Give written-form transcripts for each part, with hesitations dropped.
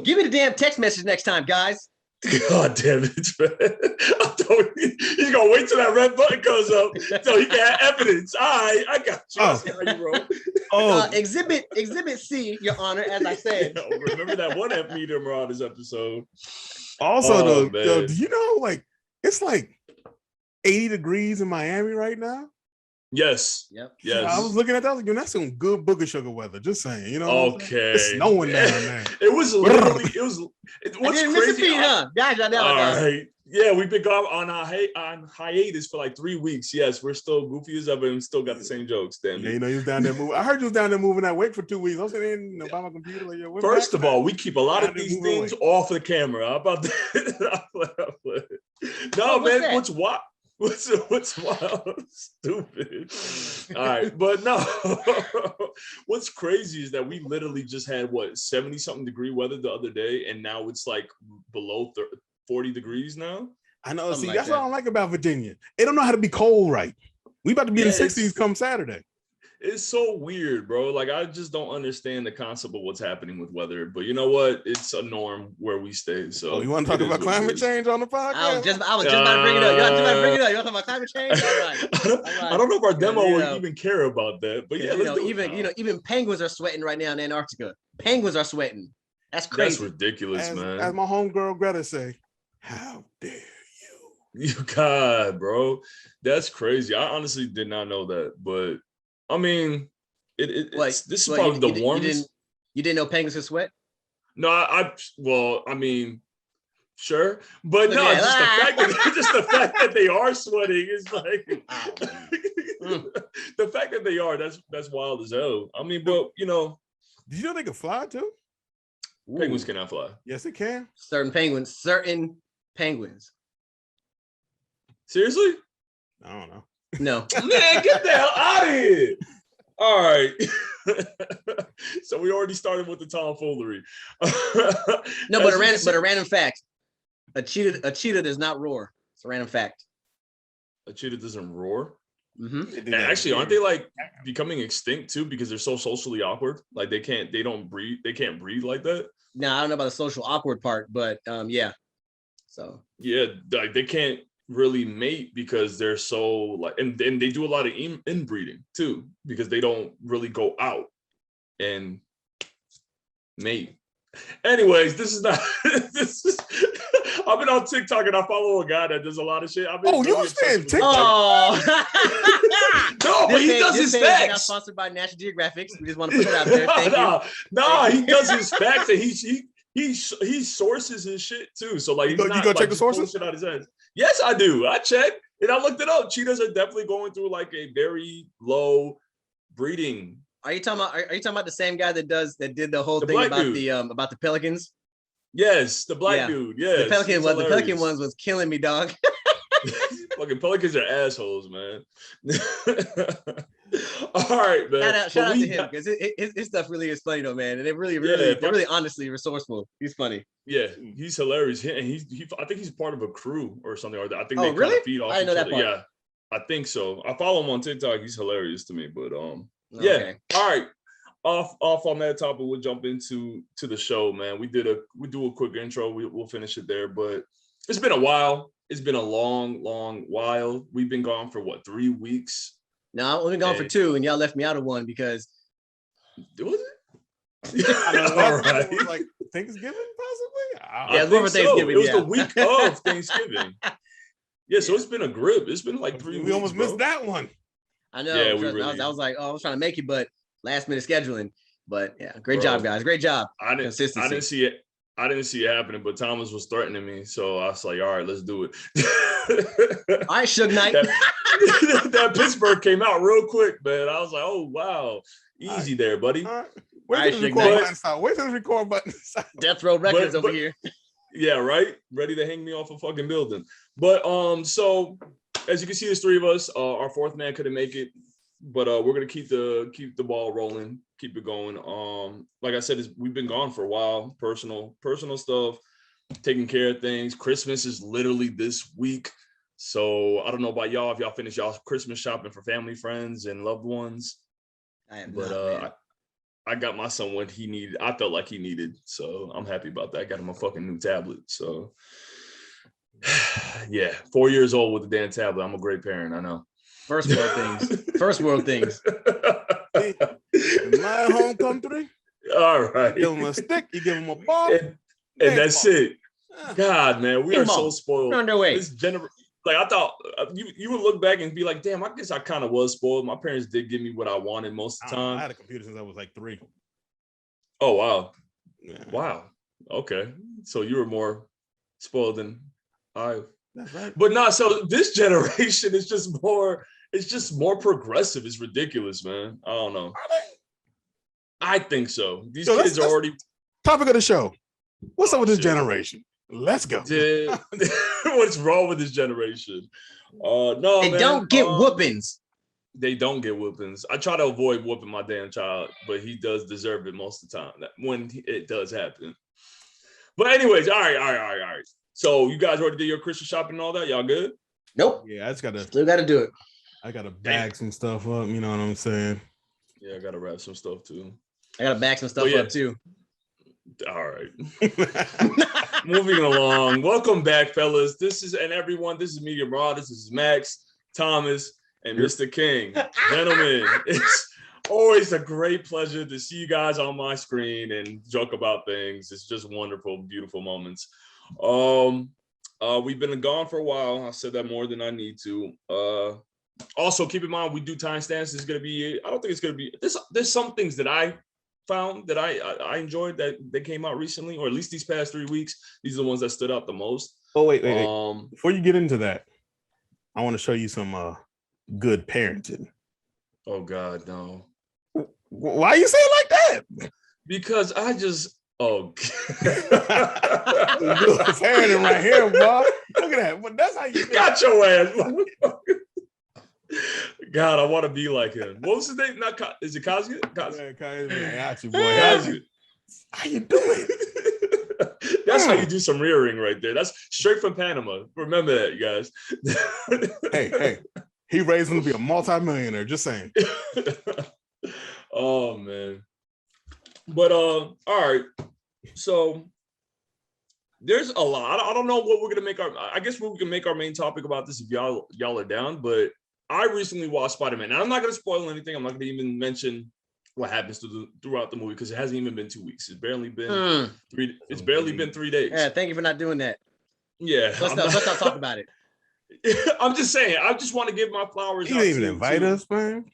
Give me the damn text message next time, guys. God damn it, man. He's gonna wait till that red button goes up so he can have evidence. All right, I got you. I see how you roll. Exhibit C, Your Honor, as I said. Remember that one Media Marauders episode? Also, do you know, like, it's like 80 degrees in Miami right now? Yes. Yep. Yes. I was looking at that. I was like, that's some good booger sugar weather. Just saying, you know. Okay. It's snowing down there. It was literally. What's crazy? Huh? All right. Yeah, we've been gone on hiatus for like 3 weeks. Yes, we're still goofy as ever and still got the same jokes. Damn. Yeah, you know, you was down there moving. I heard you was down there moving that weight for 2 weeks. I was sitting by my computer. Like, first of all, we keep a lot of these things off the camera. How about that? No, man. That? What's wild? Stupid. All right, but no. What's crazy is that we literally just had 70 something degree weather the other day, and now it's like below 40 degrees now. I know. See, that's what I don't like about Virginia. They don't know how to be cold right. We about to be in the 60s come Saturday. It's so weird, bro. Like, I just don't understand the concept of what's happening with weather. But you know what? It's a norm where we stay. So you want to talk about climate change on the podcast? I was just about to bring it up. You want to bring it up? You want to talk about climate change? All right. I don't know if our demo would even care about that. But yeah, even penguins are sweating right now in Antarctica. Penguins are sweating. That's crazy. That's ridiculous, man. As my homegirl Greta say, how dare you? You God, bro. That's crazy. I honestly did not know that, but I mean, this is probably the warmest. You didn't know penguins could sweat? No, I mean, sure, but no, just the fact that they are sweating is like the fact that they are. That's wild as hell. I mean, but you know, did you know they can fly too? Penguins cannot fly. Yes, it can. Certain penguins. Seriously? I don't know. No. Man, get the hell out of here. All right. So we already started with the tomfoolery. No, but a random fact. A cheetah does not roar. It's a random fact. A cheetah doesn't roar? Mm-hmm. And actually, aren't they like becoming extinct too because they're so socially awkward? Like they can't breathe like that. No, I don't know about the social awkward part, but yeah. So yeah, like they can't really mate because they're so like, and they do a lot of inbreeding too because they don't really go out and mate. Anyways, I've been on TikTok and I follow a guy that does a lot of shit. You understand TikTok? Oh. No, but he does his facts. Not sponsored by National Geographic. We just want to put it out there. Thank you. He does his facts and he sources his shit too. So like, you go check the sources out his head. Yes, I do. I checked and I looked it up. Cheetahs are definitely going through like a very low breeding. Are you talking about the same guy that did the whole thing about the pelicans? Yes, the black dude. Yes, the pelican ones was killing me, dog. Fucking pelicans are assholes, man. All right, man. Shout out to him because his stuff really is funny though, man. And they're really honestly resourceful. He's funny. Yeah, he's hilarious. And I think he's part of a crew or something. Or I think they really? kind of feed off I know each that other. part. Yeah, I think so. I follow him on TikTok. He's hilarious to me. But yeah. Okay. All right. Off on that topic, we'll jump into the show, man. We do a quick intro. We'll finish it there, but it's been a while. It's been a long while. We've been gone for 3 weeks? No, I've only been gone for 2, and y'all left me out of one because. Was it? I don't know. All right. Like Thanksgiving, possibly. Yeah, over Thanksgiving. It was the week of Thanksgiving. Yeah, so it's been a grip. It's been like 3 weeks. We almost missed that one. I know. Yeah, I was like, I was trying to make it, but last minute scheduling. But yeah, great job, guys. Great job. Consistency. I didn't see it. I didn't see it happening, but Thomas was threatening me, so I was like, "All right, let's do it." All right, Suge Knight. That Pittsburgh came out real quick, man. I was like, "Oh wow, easy there, buddy." Where's the record button? Death Row Records over here. Yeah, right. Ready to hang me off a fucking building. But so as you can see, there's 3 of us. Our 4th man couldn't make it. But we're gonna keep the ball rolling, keep it going. Like I said, we've been gone for a while. Personal stuff, taking care of things. Christmas is literally this week, so I don't know about y'all if y'all finished y'all Christmas shopping for family, friends, and loved ones. I am, I got my son what he needed. I felt like he needed. So I'm happy about that. I got him a fucking new tablet. So yeah, 4 years old with a damn tablet. I'm a great parent. I know. First world things. First world things. In my home country, all right. You give him a stick, you give him a ball, and that's it. God, man, we are so Pinball. spoiled. Underway. This like I thought you would look back and be like, damn, I guess I kind of was spoiled. My parents did give me what I wanted most of the time. I had a computer since I was like 3. Oh wow. Yeah. Wow. Okay. So you were more spoiled than I. That's right. But no, so this generation is just more, it's just more progressive. It's ridiculous, man. I don't know. I think so. These kids are already topic of the show. What's up with this generation? Let's go. What's wrong with this generation? No, they don't get whoopings. They don't get whoopings. I try to avoid whooping my damn child, but he does deserve it most of the time when it does happen. But anyways, all right. So you guys already did your Christmas shopping and all that? Y'all good? Nope. Yeah, I just still gotta do it. I gotta bag some stuff up. You know what I'm saying? Yeah, I gotta wrap some stuff too. I gotta bag some stuff up too. All right. Moving along. Welcome back, fellas. This is Media Marauders. This is Max, Thomas, and Mr. King. Gentlemen, it's always a great pleasure to see you guys on my screen and joke about things. It's just wonderful, beautiful moments. We've been gone for a while. I said that more than I need to. Also, keep in mind, we do timestamps. It's gonna be, I don't think it's gonna be, there's some things that I found that I enjoyed that they came out recently, or at least these past 3 weeks. These are the ones that stood out the most. Oh, wait. Before you get into that, I want to show you some good parenting. Oh God, no. Why you say it like that? Because I just, good parenting right here, bro. Look at that. But that's how you got your ass. God, I want to be like him. What was his name? Is it Kazuya? Yeah, I got you, boy. How you doing? That's how you do some rearing right there. That's straight from Panama. Remember that, you guys. Hey, he raised him to be a multi-millionaire. Just saying. Oh man. But all right. So there's a lot. I don't know what we're gonna make I guess we can make our main topic about this if y'all are down, but I recently watched Spider-Man. Now, I'm not going to spoil anything. I'm not going to even mention what happens throughout the movie because it hasn't even been 2 weeks. It's barely been 3. It's barely been 3 days. Yeah, thank you for not doing that. Yeah, let's not talk about it. I'm just saying. I just want to give my flowers. You didn't even invite us, man.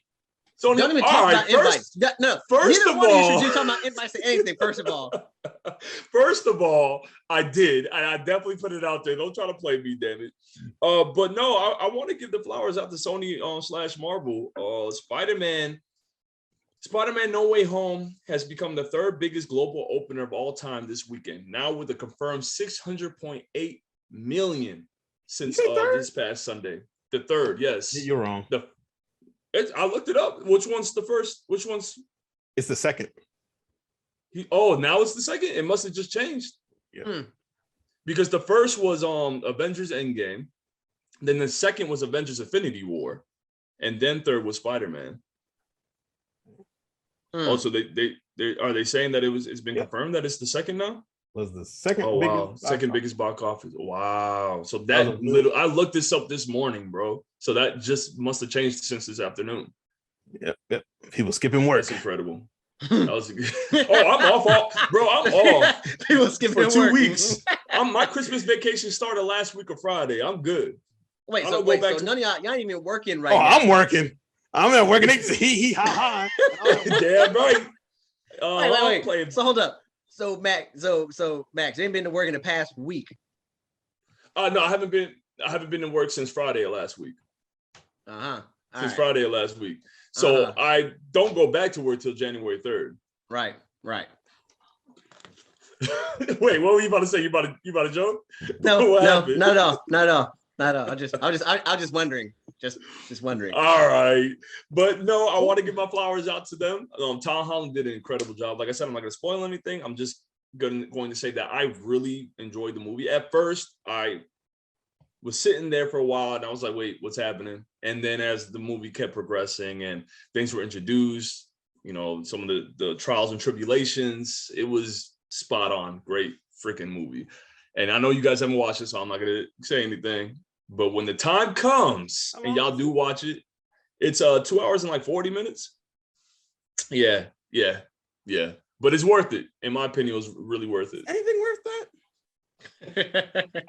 So don't even talk about invites. No, first of all, you should talk about invites to anything. First of all, I did, and I definitely put it out there. Don't try to play me, damn it. But no, I want to give the flowers out to Sony / Marvel. Spider-Man No Way Home has become the 3rd biggest global opener of all time this weekend. Now with a confirmed 600.8 million since this past Sunday. The 3rd, yes. You're wrong. I looked it up. Which one's the first? Which one's? It's the 2nd. Now it's the 2nd. It must have just changed. Yeah. Because the first was Avengers Endgame, then the 2nd was Avengers Infinity War, and then 3rd was Spider-Man. Also, they are they saying that it's been confirmed that it's the 2nd now? Was the 2nd? Oh wow, second biggest box office. Wow. So I looked this up this morning, bro. So that just must have changed since this afternoon. Yep. People skipping work. That's incredible. I'm off, bro. I'm off. People skipping for 2 work. weeks. My Christmas vacation started last week of Friday. I'm good. So none of y'all ain't even working right now. I'm working. I'm not working. He ha. Damn right. Wait. So hold up. So Max, you ain't been to work in the past week. No, I haven't been to work since Friday of last week. Friday of last week. So I don't go back to work till January 3rd. Right. Wait, what were you about to say? You about to joke? No. I'm just wondering. Just wondering. All right. But no, I want to give my flowers out to them. Tom Holland did an incredible job. Like I said, I'm not going to spoil anything. I'm just going to say that I really enjoyed the movie. At first, I was sitting there for a while and I was like, wait, what's happening? And then as the movie kept progressing and things were introduced, you know, some of the trials and tribulations. It was spot on. Great freaking movie. And I know you guys haven't watched it, so I'm not gonna say anything. But when the time comes and y'all do watch it, it's 2 hours and like 40 minutes. Yeah. But it's worth it. In my opinion, it was really worth it. Anything worth that?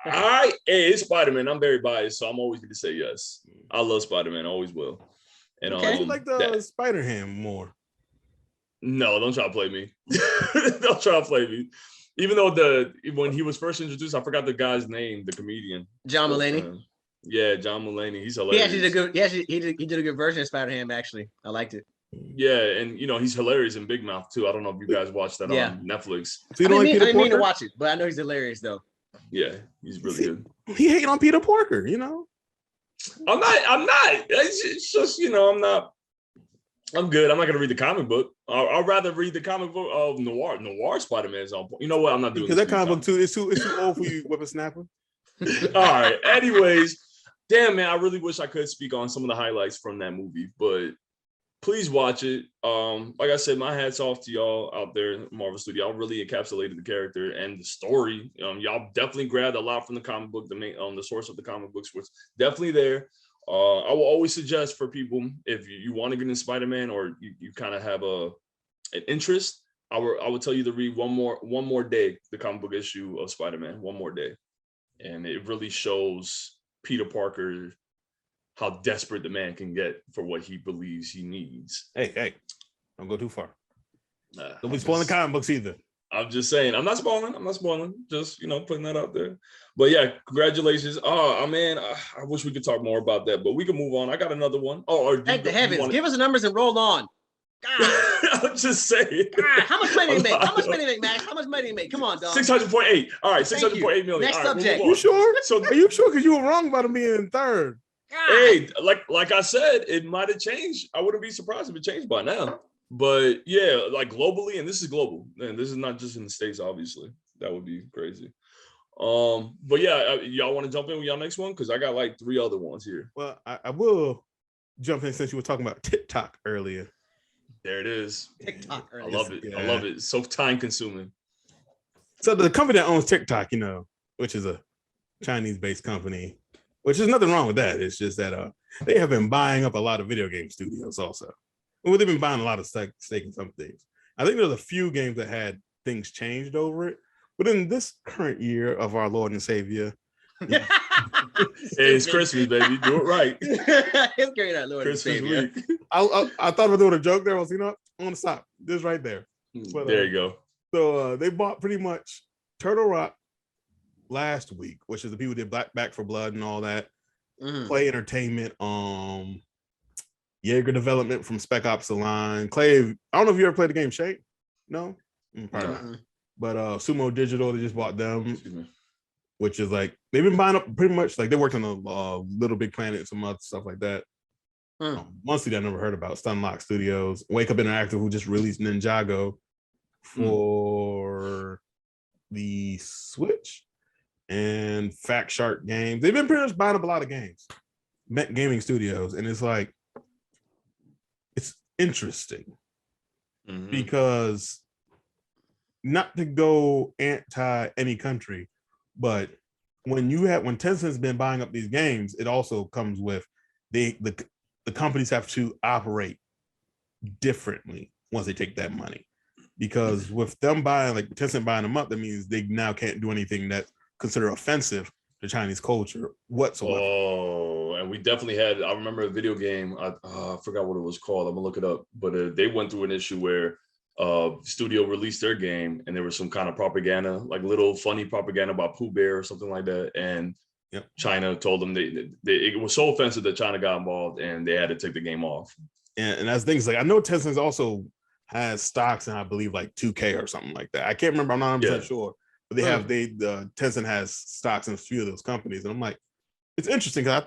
Hey, it's Spider-Man. I'm very biased, so I'm always going to say yes. I love Spider-Man. I always will. And you like the Spider-Ham more? No, don't try to play me. Don't try to play me. Even though when he was first introduced, I forgot the guy's name, the comedian. John Mulaney. Yeah, John Mulaney. He's hilarious. He did a good version of Spider-Ham, actually. I liked it. Yeah, and you know, he's hilarious in Big Mouth too. I don't know if you guys watched that on Netflix. So I didn't mean to watch it, but I know he's hilarious though. Yeah, he's really good. He hating on Peter Porker, you know. I'm not. It's just, you know, I'm good. I'm not gonna read the comic book. I'd rather read the comic book of Noir Spider-Man is on point. You know what? I'm not doing because that comic book too. It's too old for you, whippersnapper. All right. Anyways, damn man, I really wish I could speak on some of the highlights from that movie, but please watch it. Like I said, my hat's off to y'all out there in Marvel Studio. Y'all really encapsulated the character and the story. Y'all definitely grabbed a lot from the comic book. The source of the comic books was definitely there. I will always suggest for people, if you want to get into Spider-Man or you kind of have an interest, I would tell you to read one more day, the comic book issue of Spider-Man, one more day. And it really shows Peter Parker how desperate the man can get for what he believes he needs. Hey, don't go too far. Don't be spoiling the comic books either. I'm just saying, I'm not spoiling. Just, you know, putting that out there. But yeah, congratulations. Oh man, I wish we could talk more about that, but we can move on. I got another one. Thank the heavens. Give us the numbers and roll on. God. I'm just saying. God, how much money did he make? How much money did he make, Max? How much money did he make? Come on, dog. 600.8. All right, 600.8 million. Next subject. You sure? So are you sure? Because you were wrong about him being in third. God. Hey, like I said, it might have changed. I wouldn't be surprised if it changed by now. But yeah, like globally, and this is global, and this is not just in the States, obviously. That would be crazy. But yeah, y'all want to jump in with y'all next one? Because I got like 3 other ones here. Well, I will jump in since you were talking about TikTok earlier. There it is. TikTok earlier. I love it. Yeah. I love it. It's so time consuming. So the company that owns TikTok, you know, which is a Chinese-based company, which is nothing wrong with that. It's just that they have been buying up a lot of video game studios also. Well, they've been buying a lot of stake in some things. I think there's a few games that had things changed over it. But in this current year of our Lord and Savior, it's Christmas, baby. Do it right. It's great, our Lord Christmas and Savior. week. I thought about doing a joke there. I was, you know, I'm going to stop. This right there. But, there you go. So they bought pretty much Turtle Rock last week, which is the people who did Back for Blood and all that. Play Entertainment, Jaeger Development from Spec Ops The Line. Clay, I don't know if you ever played the game Shake. No? Probably not. But Sumo Digital, they just bought them, which is like, they've been buying up pretty much, like they worked on a Little Big Planet and some other stuff like that. Monthly, I never heard about Stunlock Studios. Wake Up Interactive, who just released Ninjago for the Switch, and Fact Shark Games. They've been pretty much buying up a lot of games, gaming studios, and it's like, it's interesting because, not to go anti any country, but when Tencent's been buying up these games, it also comes with the companies have to operate differently once they take that money, because with them buying, like Tencent buying them up, that means they now can't do anything that's considered offensive to Chinese culture whatsoever. Oh, and we definitely had, I remember a video game, I forgot what it was called, I'm gonna look it up, but they went through an issue where studio released their game and there was some kind of propaganda, like little funny propaganda about Pooh Bear or something like that, and China told them it was so offensive that China got involved and they had to take the game off. And that's things like, I know Tencent also has stocks in, I believe, like 2K or something like that. I can't remember, I'm not 100% sure, but Tencent has stocks in a few of those companies, and I'm like, it's interesting because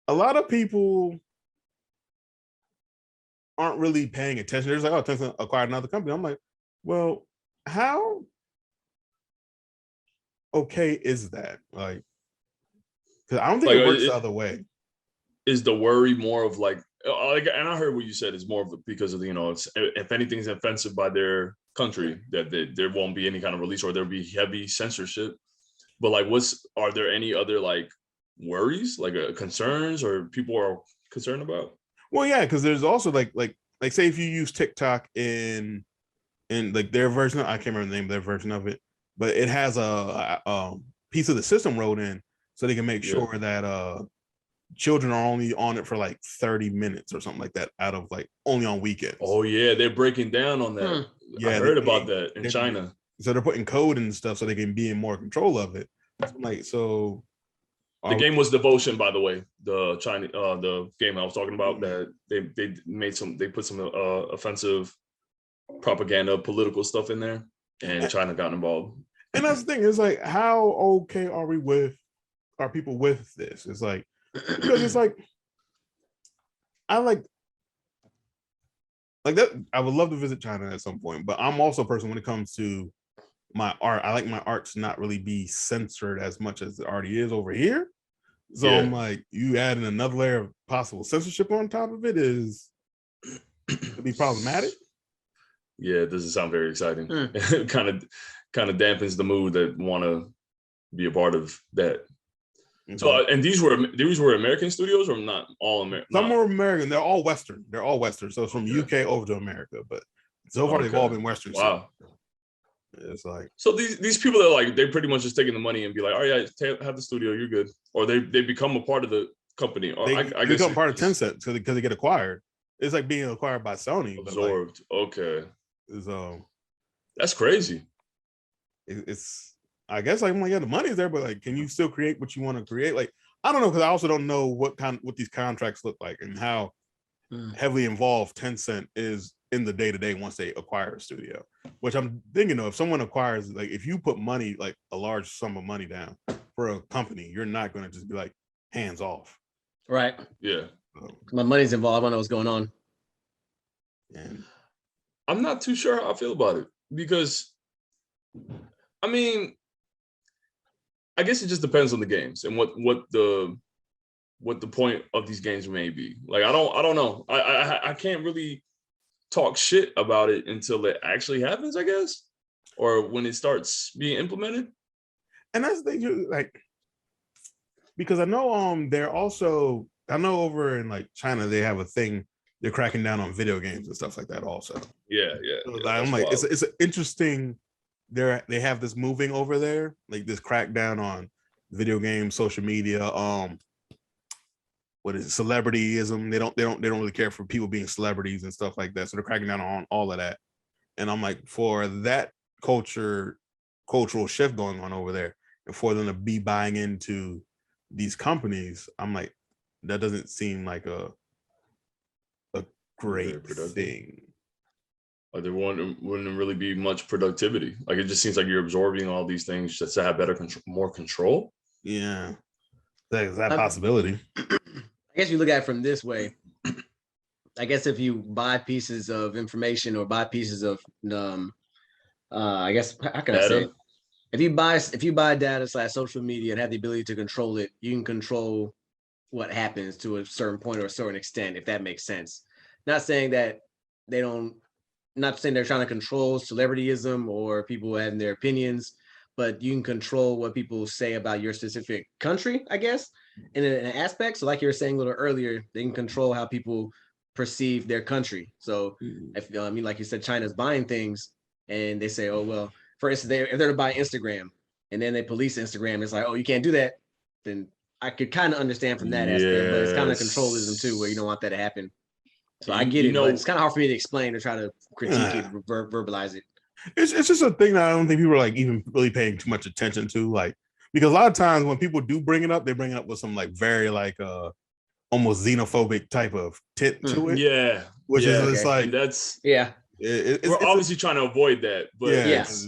a lot of people aren't really paying attention. They're just like, oh, Tencent acquired another company. I'm like, well, how okay is that? Like, because I don't think it works the other way. Is the worry more of like and I heard what you said is more of because of it's, if anything's offensive by their country, that there won't be any kind of release, or there'll be heavy censorship. But like, are there any other like worries, like concerns, or people are concerned about? Well, yeah, because there's also like say if you use TikTok in like their version, I can't remember the name of their version of it, but it has a piece of the system wrote in so they can make sure that children are only on it for like 30 minutes or something like that, out of like only on weekends. Oh yeah, they're breaking down on that. Yeah, I heard about that in China. So they're putting code and stuff so they can be in more control of it. So the game was Devotion, by the way. The game I was talking about, that they put some offensive propaganda, political stuff in there, and China got involved. And that's the thing, is like, how okay are people with this? It's like, because it's like, I like that. I would love to visit China at some point, but I'm also a person, when it comes to my art, I like my art to not really be censored as much as it already is over here. So I'm like, you adding another layer of possible censorship on top of it could be problematic. Yeah, it doesn't sound very exciting. kind of dampens the mood that want to be a part of that. So, and these were American studios, or not all American? Some were American. They're all Western. So it's from UK over to America, but so far they've all been Western. Wow. It's like, so these people are like, they're pretty much just taking the money and be like, oh yeah, have the studio, you're good, or they become a part of the company, or I guess become part of Tencent because they get acquired. It's like being acquired by Sony. Absorbed. Okay. So that's crazy. It's, I guess, like, the money is there, but like, can you still create what you want to create? Like, I don't know, because I also don't know what these contracts look like and how heavily involved Tencent is in the day-to-day once they acquire a studio. Which I'm thinking of, if someone acquires, like, if you put money, like a large sum of money down for a company, you're not going to just be like hands off. Right. Yeah. My money's involved. I don't know what's going on. And I'm not too sure how I feel about it, because I mean, I guess it just depends on the games and what the point of these games may be. Like, I don't know. I can't really talk shit about it until it actually happens, I guess, or when it starts being implemented. And that's the thing, like, because I know they're also, I know over in like China they have a thing, they're cracking down on video games and stuff like that also. Yeah. So I'm like, it's an interesting. They have this moving over there, like this crackdown on video games, social media, what is it, celebrityism. They don't really care for people being celebrities and stuff like that. So they're cracking down on all of that. And I'm like, for that cultural shift going on over there, and for them to be buying into these companies, I'm like, that doesn't seem like a great thing. Like, there wouldn't really be much productivity. Like, it just seems like you're absorbing all these things just to have more control. Yeah, is that a possibility? I guess you look at it from this way. I guess if you buy pieces of information or buy pieces of, I guess, how can I say it? If you buy data / social media and have the ability to control it, you can control what happens to a certain point or a certain extent, if that makes sense. Not saying that not saying they're trying to control celebrityism or people having their opinions, but you can control what people say about your specific country, I guess, in an aspect. So like you were saying a little earlier, they can control how people perceive their country. So if like you said, China's buying things and they say, oh, well, for instance, if they're to buy Instagram and then they police Instagram, it's like, oh, you can't do that. Then I could kind of understand from that aspect, but it's kind of controlism too, where you don't want that to happen. So I get it, but it's kind of hard for me to explain or try to critique it, verbalize it. It's just a thing that I don't think people are like even really paying too much attention to, like, because a lot of times when people do bring it up, they bring it up with some like very like almost xenophobic type of tint to it. Yeah, which is it's like, and that's we're obviously trying to avoid that, but yes,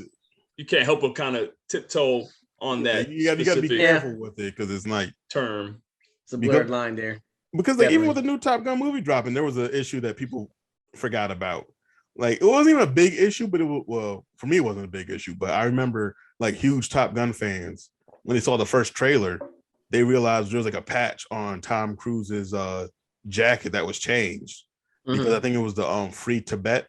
you can't help but kind of tiptoe on that. You got to be careful with it, because it's like term. It's a blurred line there. Because like, even with the new Top Gun movie dropping, there was an issue that people forgot about. Like, it wasn't even a big issue, but for me, it wasn't a big issue. But I remember like huge Top Gun fans, when they saw the first trailer, they realized there was like a patch on Tom Cruise's jacket that was changed because I think it was the free Tibet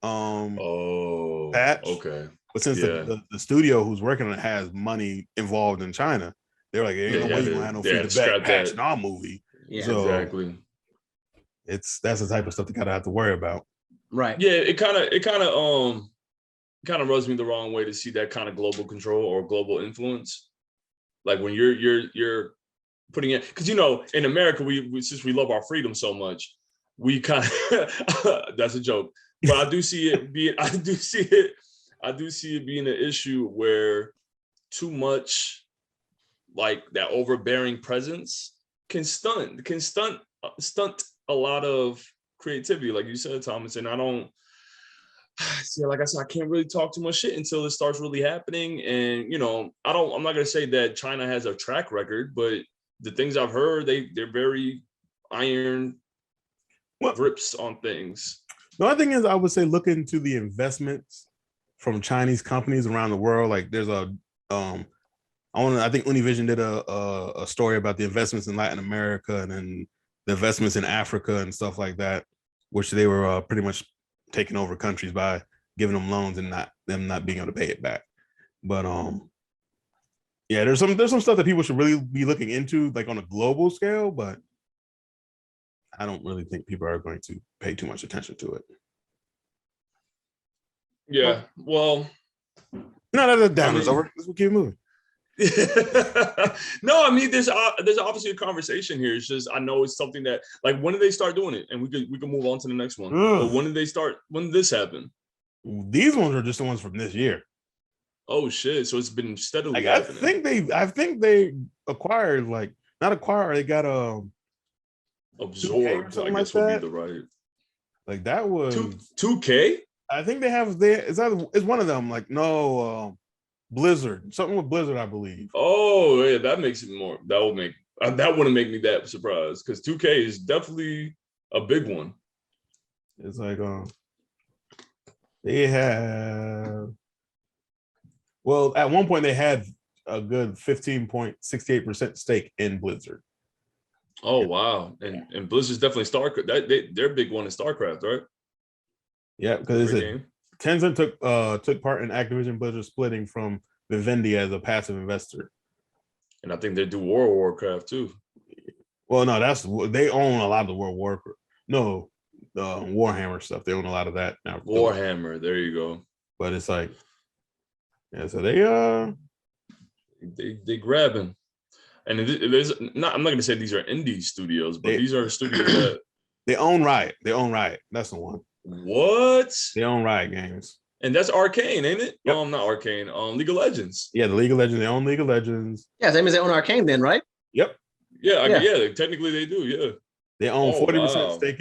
patch. Okay. But since the studio who's working on it has money involved in China, they're like, ain't no way you gonna have no free Tibet patch in our movie. Yeah, so exactly. That's the type of stuff they gotta have to worry about. Right. Yeah, it kind of rubs me the wrong way to see that kind of global control or global influence. Like when you're putting it, because in America we since we love our freedom so much, we kind of that's a joke. But I do see it being an issue where too much like that overbearing presence can stunt a lot of creativity, like you said, Thomas. And I don't see, like I said, I can't really talk too much shit until it starts really happening. And I'm not gonna say that China has a track record, but the things I've heard, they're very iron grips on things. The other thing is, I would say look into the investments from Chinese companies around the world. Like there's I think Univision did a story about the investments in Latin America and then the investments in Africa and stuff like that, which they were pretty much taking over countries by giving them loans and them not being able to pay it back. But yeah, there's some stuff that people should really be looking into, like on a global scale, but I don't really think people are going to pay too much attention to it. Yeah, well, no, the down is over. Let's keep moving. No, I mean, there's obviously a conversation here. It's just I know it's something that, like, when did they start doing it? And we can move on to the next one. But when did they start? When did this happen? These ones are just the ones from this year. Oh shit! So it's been steadily. Like, I think they acquired, like, not acquired. They got absorbed. I guess would be the right. Like that was 2K. I think they have there. It's one of them. Like Blizzard, something with Blizzard, I believe. Oh yeah, that makes it more. That wouldn't make me that surprised because 2K is definitely a big one. It's like they have. Well, at one point they had a good 15.68% stake in Blizzard. Oh wow, and Blizzard's definitely StarCraft. Their big one is StarCraft, right? Yeah, because Tencent took part in Activision Blizzard splitting from Vivendi as a passive investor, and I think they do World of Warcraft too. Well, no, they own a lot of the World of Warcraft. No, the Warhammer stuff. They own a lot of that now. Warhammer, there you go. But it's like, yeah, so they grabbing. And there's not. I'm not going to say these are indie studios, but these are studios that they own Riot. They own Riot. That's the one. What? They own Riot Games, and that's Arcane, ain't it? Yep. Not Arcane. League of Legends. Yeah, the League of Legends. They own League of Legends. Yeah, same as they own Arcane, then, right? Yep. Yeah, technically they do. Yeah. They own 40% stake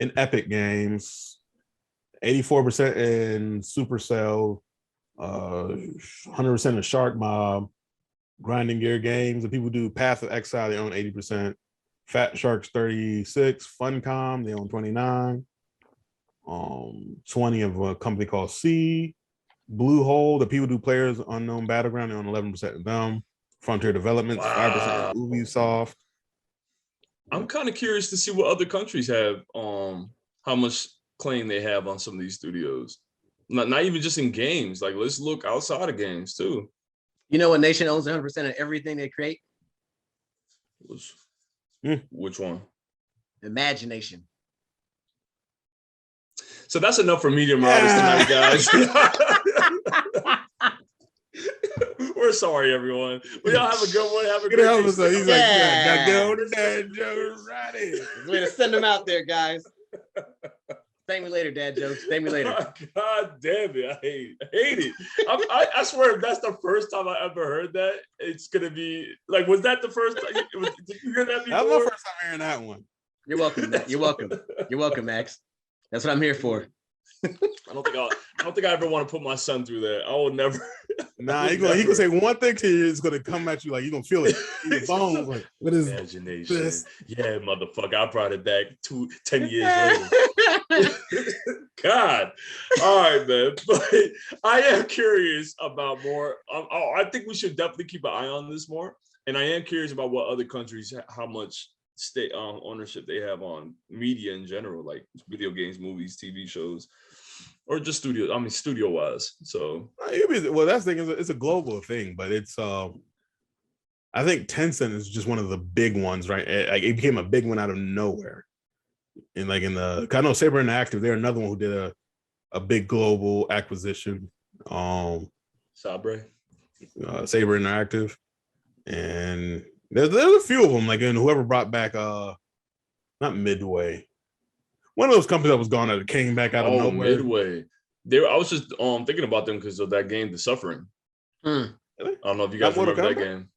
in Epic Games, 84% in Supercell, 100% of Shark Mob. Grinding Gear Games, the people do Path of Exile, they own 80%. Fat Sharks 36, Funcom, they own 29. 20 of a company called C. Bluehole, the people do Players Unknown Battleground, they own 11% of them. Frontier Developments, 5% of Ubisoft. I'm kind of curious to see what other countries have, how much claim they have on some of these studios. Not even just in games. Like, let's look outside of games too. You know what nation owns 100% of everything they create? Which one? Imagination. So that's enough for Media Marauders tonight, guys. We're sorry, everyone. We all have a good one. Have a great day. He's like, gotta get on the dad joke right here. Way to send them out there, guys. Thank me later, dad jokes. Thank me later. God damn it. I hate it. I swear if that's the first time I ever heard that, it's going to be like, was that the first time? Did you hear that before? That was my first time hearing that one. You're welcome. You're welcome. You're welcome, Max. That's what I'm here for. I don't think I ever want to put my son through that. I will never. Nah, he can say one thing to you, it's gonna come at you like you're gonna feel it in your bones. Like, what is imagination? This? Yeah, motherfucker. I brought it back 10 years later. God. All right, man. But I am curious about more. I think we should definitely keep an eye on this more. And I am curious about what other countries, how much state ownership they have on media in general, like video games, movies, TV shows, or just studio wise. So well, that's the thing, it's a global thing, but it's I think Tencent is just one of the big ones, right? Like it became a big one out of nowhere. And like I know Saber Interactive, they're another one who did a big global acquisition. Sabre. Saber Interactive. And there's a few of them, like, and whoever brought back not Midway. One of those companies that was gone that came back out of nowhere. Midway. I was just thinking about them because of that game, The Suffering. Really? I don't know if you guys remember that game.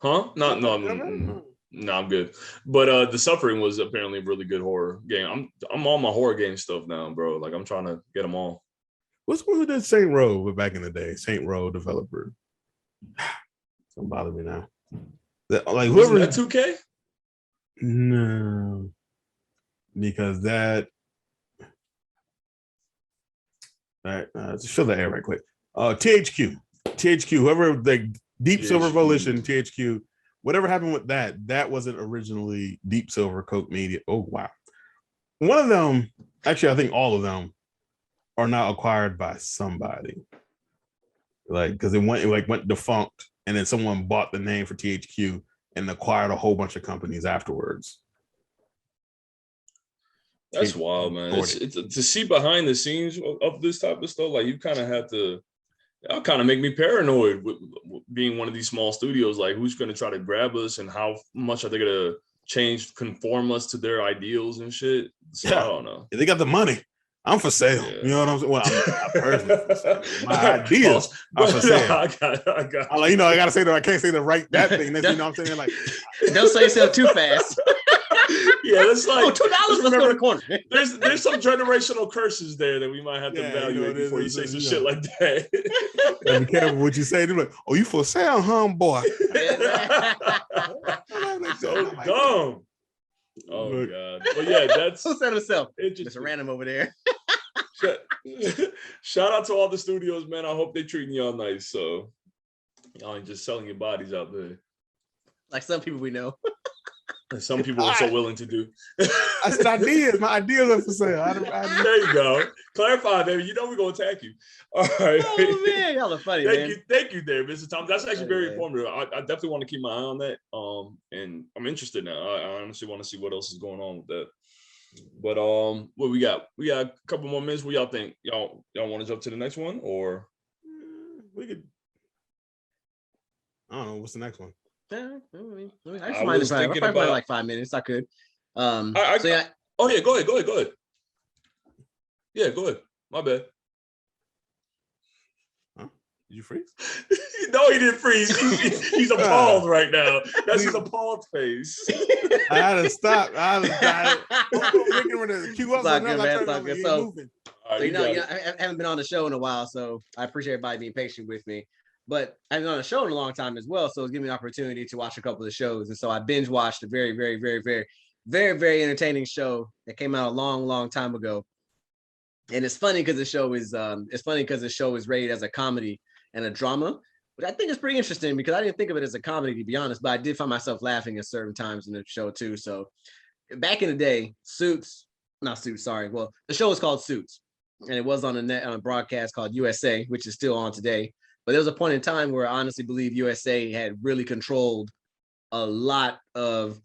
Huh? No, I'm good. But The Suffering was apparently a really good horror game. I'm on my horror game stuff now, bro. Like I'm trying to get them all. What's one who did Saint Row back in the day? Saint Row developer. Don't bother me now. Like whoever that 2K? No. Because that show the air right quick. THQ, whoever, like Deep Silver Volition, THQ, whatever happened with that wasn't originally Deep Silver Coke Media. Oh wow. One of them, actually, I think all of them are now acquired by somebody. Like, because it went defunct, and then someone bought the name for THQ and acquired a whole bunch of companies afterwards. That's wild, man. It's to see behind the scenes of this type of stuff. Like you kind of have to. That'll kind of make me paranoid with being one of these small studios. Like, who's going to try to grab us, and how much are they going to conform us to their ideals and shit? So yeah. I don't know. They got the money. I'm for sale. Yeah. You know what I'm saying? Well, I'm personally for sale. My ideas are for sale. I got. I'm like, I gotta say that I can't say that thing. You know what I'm saying? Like, don't say yourself too fast. Yeah, it's like $2. Let's go to the corner. There's some generational curses there that we might have to evaluate before you say some shit like that. Yeah, be careful what you say. They're like, "Oh, you for sale, huh, boy?" So dumb. Oh God. But yeah, that's who said himself. Just random over there. Shout out to all the studios, man. I hope they're treating y'all nice. So y'all ain't just selling your bodies out there. Like some people we know. And some people are so willing to do. I said ideas. My ideas are for sale. There you go. Clarify, baby. You know we're gonna attack you. All right. Oh man, y'all are funny. Thank you, there, Mr. Tom. That's actually very informative. I definitely want to keep my eye on that. And I'm interested now. I honestly want to see what else is going on with that. But what we got? We got a couple more minutes. What y'all think? Y'all want to jump to the next one, or we could? I don't know. What's the next one? I was thinking about like 5 minutes. I could. Oh yeah, go ahead. Yeah, go ahead. My bad. Huh? Did you freeze? No, he didn't freeze. He's appalled right now. That's his appalled face. I had to stop. I haven't been on the show in a while, so I appreciate everybody being patient with me. But I've been on a show in a long time as well, so it's giving me an opportunity to watch a couple of shows. And so I binge watched a very, very, very, very, very, very entertaining show that came out a long, long time ago. And it's funny because the show is rated as a comedy and a drama, which I think is pretty interesting because I didn't think of it as a comedy, to be honest, but I did find myself laughing at certain times in the show too. So back in the day, the show is called Suits, and it was on a broadcast called USA, which is still on today. But there was a point in time where I honestly believe USA had really controlled a lot of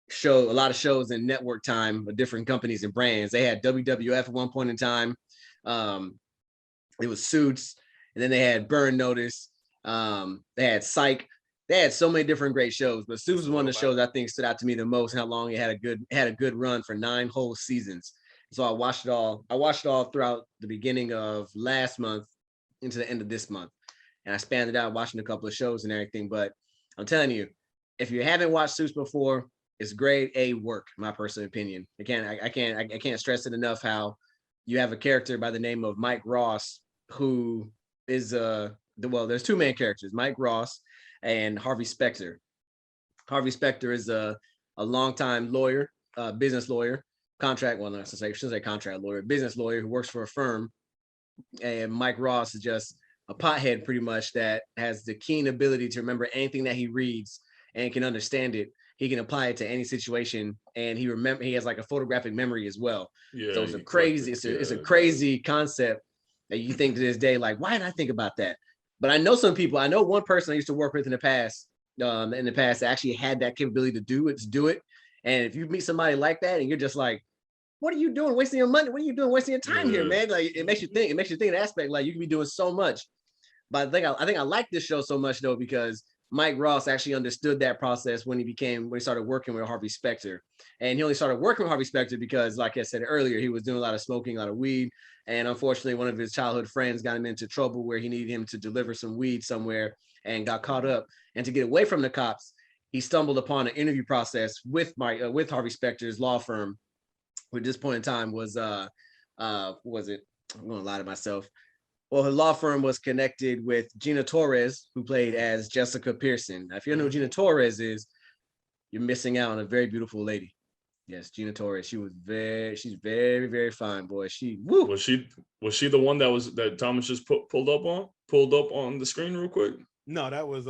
shows and network time of different companies and brands. They had WWF at one point in time. It was Suits, and then they had Burn Notice. They had Psych. They had so many different great shows, but Suits was one of the shows I think stood out to me the most. How long it had a good run for 9 whole seasons. So I watched it all. I watched it all throughout the beginning of last month into the end of this month. And I spanned it out watching a couple of shows and everything. But I'm telling you, if you haven't watched Suits before, it's grade A work, my personal opinion. I can't stress it enough how you have a character by the name of Mike Ross, who is there's 2 main characters, Mike Ross and Harvey Specter. Harvey Specter is a longtime lawyer, business lawyer, contract lawyer, business lawyer who works for a firm. And Mike Ross is just a pothead pretty much that has the keen ability to remember anything that he reads and can understand it. he can apply it to any situation, and he has like a photographic memory as well. Yeah, so it's a crazy concept that you think to this day, like, why didn't I think about that? But I know some people. I know one person I used to work with in the past actually had that capability to do it. And if you meet somebody like that, and you're just like, what are you doing wasting your money? What are you doing wasting your time here, man? Like, it makes you think. It makes you think of the aspect like you can be doing so much. But I think I like this show so much though because Mike Ross actually understood that process when he started working with Harvey Specter. And he only started working with Harvey Specter because, like I said earlier, he was doing a lot of smoking, a lot of weed. And unfortunately, one of his childhood friends got him into trouble where he needed him to deliver some weed somewhere and got caught up. And to get away from the cops, he stumbled upon an interview process with Harvey Specter's law firm. At this point in time was it? I'm going to lie to myself. Well, her law firm was connected with Gina Torres, who played as Jessica Pearson. Now, if you don't know who Gina Torres is, you're missing out on a very beautiful lady. Yes, Gina Torres. She's very, very fine, boy. Was she the one that Thomas just pulled up on the screen real quick? No, that was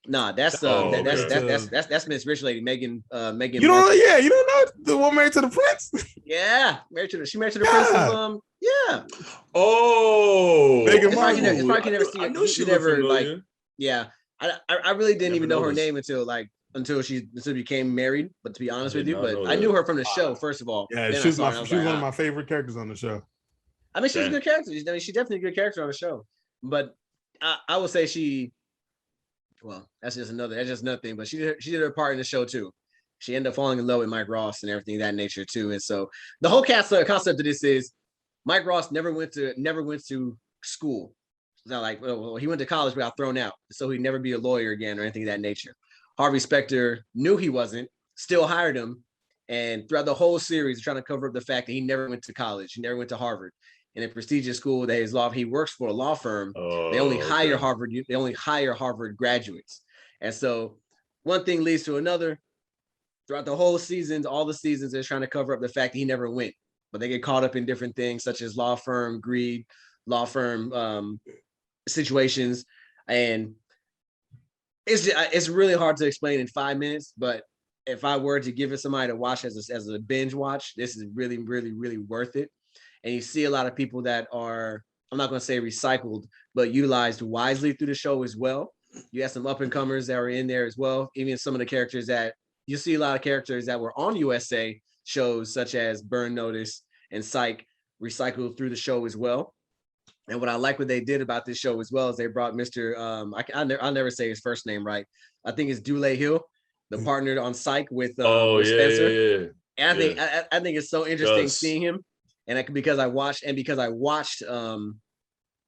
that's Miss Rich Lady, Megan. You don't know? Yeah, you don't know the one married to the prince? Yeah, she married to the prince of yeah. Oh, Megan Markle. It's probably never see I it. knew she never familiar. like. Yeah, I really didn't even know her name until she became married. But to be honest with you, I knew her from the show first of all. Yeah, she was one of my favorite characters on the show. I mean, she's a good character. She's definitely a good character on the show. But I would say that's just another thing. But she did her part in the show too. She ended up falling in love with Mike Ross and everything of that nature too. And so the whole concept of this is Mike Ross never went to school. It's not like, well, he went to college but got thrown out, so he'd never be a lawyer again or anything of that nature. Harvey Specter knew he wasn't, still hired him, and throughout the whole series, trying to cover up the fact that he never went to college, he never went to Harvard. In a prestigious school that he works for a law firm. They only hire Harvard graduates. And so one thing leads to another. Throughout the whole seasons, all the seasons, they're trying to cover up the fact that he never went. But they get caught up in different things such as law firm greed, law firm situations. And it's really hard to explain in 5 minutes. But if I were to give it somebody to watch as a binge watch, this is really, really, really worth it. And you see a lot of people that are, I'm not going to say recycled, but utilized wisely through the show as well. You have some up and comers that are in there as well. Even some of the characters that you see, a lot of characters that were on USA shows such as Burn Notice and Psych recycled through the show as well. And what I like what they did about this show as well is they brought Mr. I'll never say his first name right. I think it's Dule Hill, the partner on Psych with Spencer. Yeah. And I think it's so interesting seeing him. And because I watched what was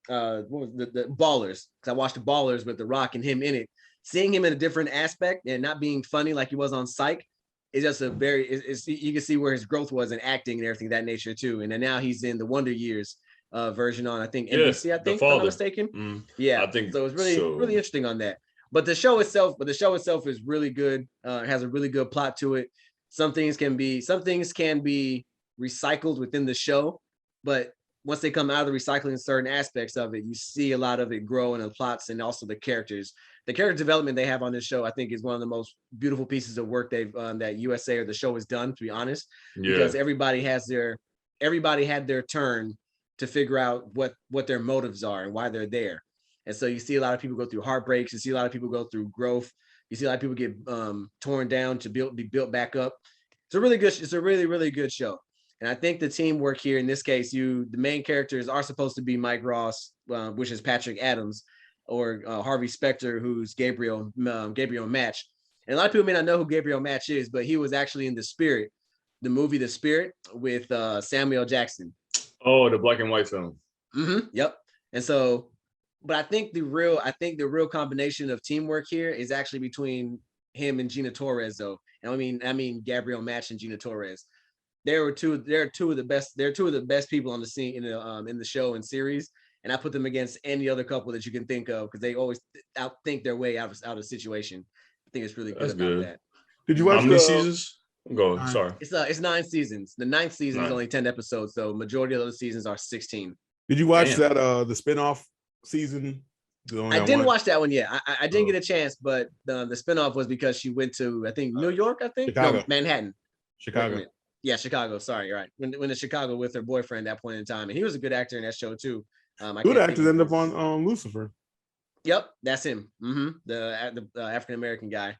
the Ballers, because I watched the Ballers with The Rock and him in it, seeing him in a different aspect and not being funny like he was on Psych is just you can see where his growth was in acting and everything of that nature too. And then now he's in the Wonder Years version on, I think, NBC, I think, if I'm not mistaken. I think so. It's really interesting on that. But the show itself is really good. It has a really good plot to it. Some things can be recycled within the show, but once they come out of the recycling certain aspects of it, you see a lot of it grow in the plots and also the character development they have on this show. I think is one of the most beautiful pieces of work that USA or the show has done, to be honest, because everybody had their turn to figure out what their motives are and why they're there. And so you see a lot of people go through heartbreaks, you see a lot of people go through growth, you see a lot of people get torn down to be built back up. It's a really, really good show. And I think the teamwork here, in this case, the main characters are supposed to be Mike Ross, which is Patrick Adams, or Harvey Specter, who's Gabriel Match. And a lot of people may not know who Gabriel Match is, but he was actually in The movie The Spirit with Samuel Jackson. Oh, the black and white film. Mm-hmm. Yep. And so, but I think the real combination of teamwork here is actually between him and Gina Torres, though. And I mean Gabriel Match and Gina Torres. They're two of the best people on the scene in the show and series, and I put them against any other couple that you can think of because they always outthink their way out of a situation. I think it's really good about that. Did you watch how many seasons? Go. Sorry, it's 9 seasons. The 9th season is only 10 episodes, so majority of those seasons are 16. Did you watch that the spinoff season Only I got didn't one. watch that one yet. I didn't Oh. get a chance, but the spinoff was because she went to, I think, New York, I think? Chicago. No, Manhattan. Wait a Chicago. minute. Yeah, Chicago. Sorry, you're right. Went to Chicago with her boyfriend at that point in time. And he was a good actor in that show, too. I Two can't actors think of end up his- on Lucifer. Yep, that's him. The African American guy.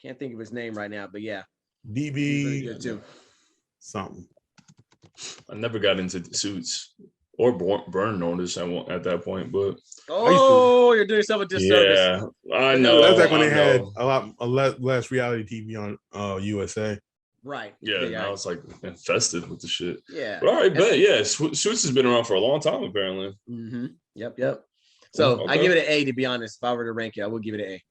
Can't think of his name right now, but yeah, he's really DB good too. something. I never got into Suits or Burn Notice at that point, but Oh, you're doing yourself a disservice. yeah, I know. That's like when I they had know. a lot less reality TV on USA. Right. Yeah, now right. it's like infested with the shit. Yeah. But all right, bet. Yeah, Suits has been around for a long time, apparently. Yep. So Okay. I give it an A, to be honest. If I were to rank it, I would give it an A.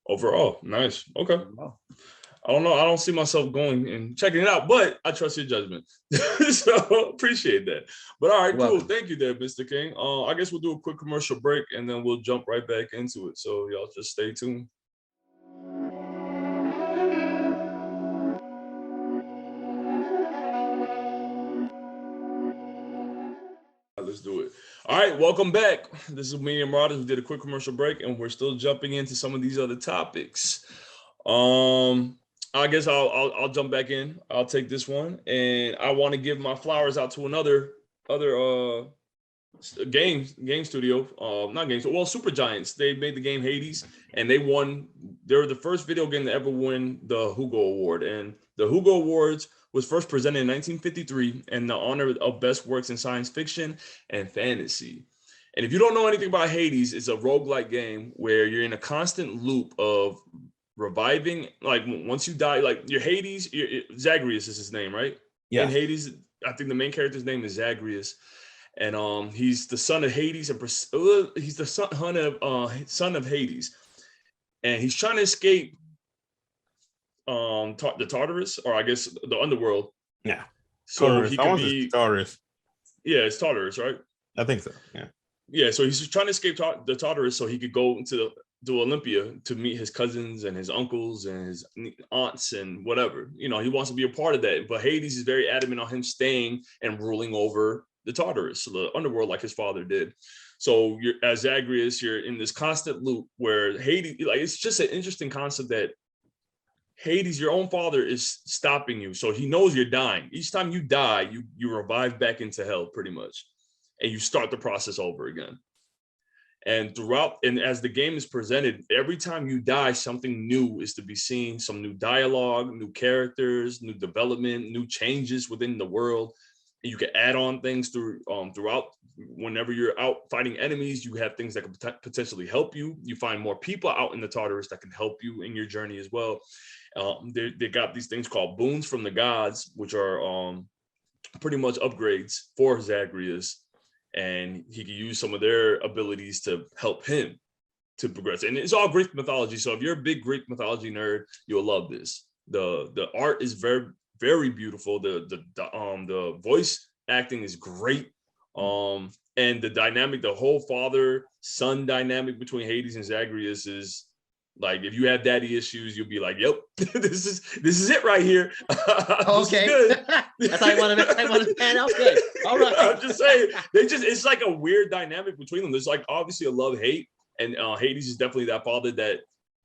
Overall, nice. Okay. I don't know. I don't see myself going and checking it out, but I trust your judgment. So appreciate that. But all right, cool. Thank you there, Mr. King. I guess we'll do a quick commercial break and then we'll jump right back into it. So y'all just stay tuned. Let's do it. All right, welcome back. This is Media Marauders. We did a quick commercial break and we're still jumping into some of these other topics. I guess I'll jump back in. I'll take this one, and I want to give my flowers out to another game studio. Not games. Well, Supergiants. They made the game Hades, and they won. They're the first video game to ever win the Hugo Award, and the Hugo Awards was first presented in 1953 in the honor of best works in science fiction and fantasy. And if you don't know anything about Hades, it's a roguelike game where you're in a constant loop of reviving. Like once you die, like your Hades, Zagreus is his name, right? Yeah. In Hades, I think the main character's name is Zagreus, and he's the son of Hades, and he's the son of Hades, and he's trying to escape the Tartarus, or I guess the underworld. Yeah. So Tartarus. he could be Tartarus. Yeah, it's Tartarus, right? I think so. Yeah. Yeah. So he's trying to escape the Tartarus so he could go to Olympia to meet his cousins and his uncles and his aunts and whatever. You know, he wants to be a part of that. But Hades is very adamant on him staying and ruling over the Tartarus, so the underworld, like his father did. So you're, as Zagreus, you're in this constant loop where Hades, like, it's just an interesting concept that Hades, your own father, is stopping you. So he knows you're dying. Each time you die, you revive back into hell pretty much. And you start the process over again. And as the game is presented, every time you die, something new is to be seen, some new dialogue, new characters, new development, new changes within the world. And you can add on things throughout. Whenever you're out fighting enemies, you have things that can potentially help you. You find more people out in the Tartarus that can help you in your journey as well. They got these things called boons from the gods, which are pretty much upgrades for Zagreus. And he can use some of their abilities to help him to progress. And it's all Greek mythology. So if you're a big Greek mythology nerd, you'll love this. The art is very, very beautiful. The voice acting is great. And the dynamic, the whole father-son dynamic between Hades and Zagreus is like, if you have daddy issues, you'll be like, yep, this is it right here. Okay. That's how you want to pan out. Okay. All right. I'm just saying, it's like a weird dynamic between them. There's like obviously a love-hate, and Hades is definitely that father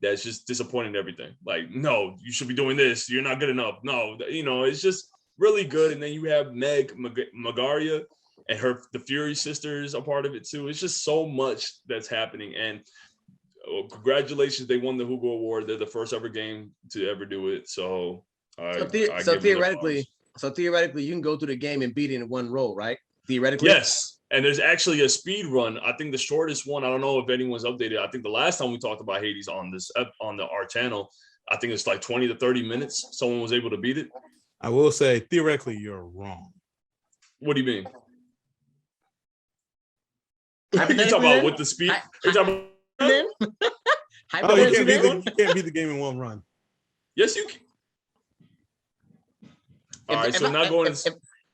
that's just disappointing in everything. Like, no, you should be doing this. You're not good enough. No, it's just really good. And then you have Megaria and the Fury sisters are part of it too. It's just so much that's happening. And congratulations, they won the Hugo Award. They're the first ever game to ever do it. So theoretically, you can go through the game and beat it in one roll, right? Theoretically, yes. And there's actually a speed run. I think the shortest one, I don't know if anyone's updated. I think the last time we talked about Hades on our channel, I think it's like 20 to 30 minutes. Someone was able to beat it. I will say, theoretically, you're wrong. What do you mean? You talking about with the speed? You talking about? You can't beat the game in one run. Yes, you can. All right, so now going.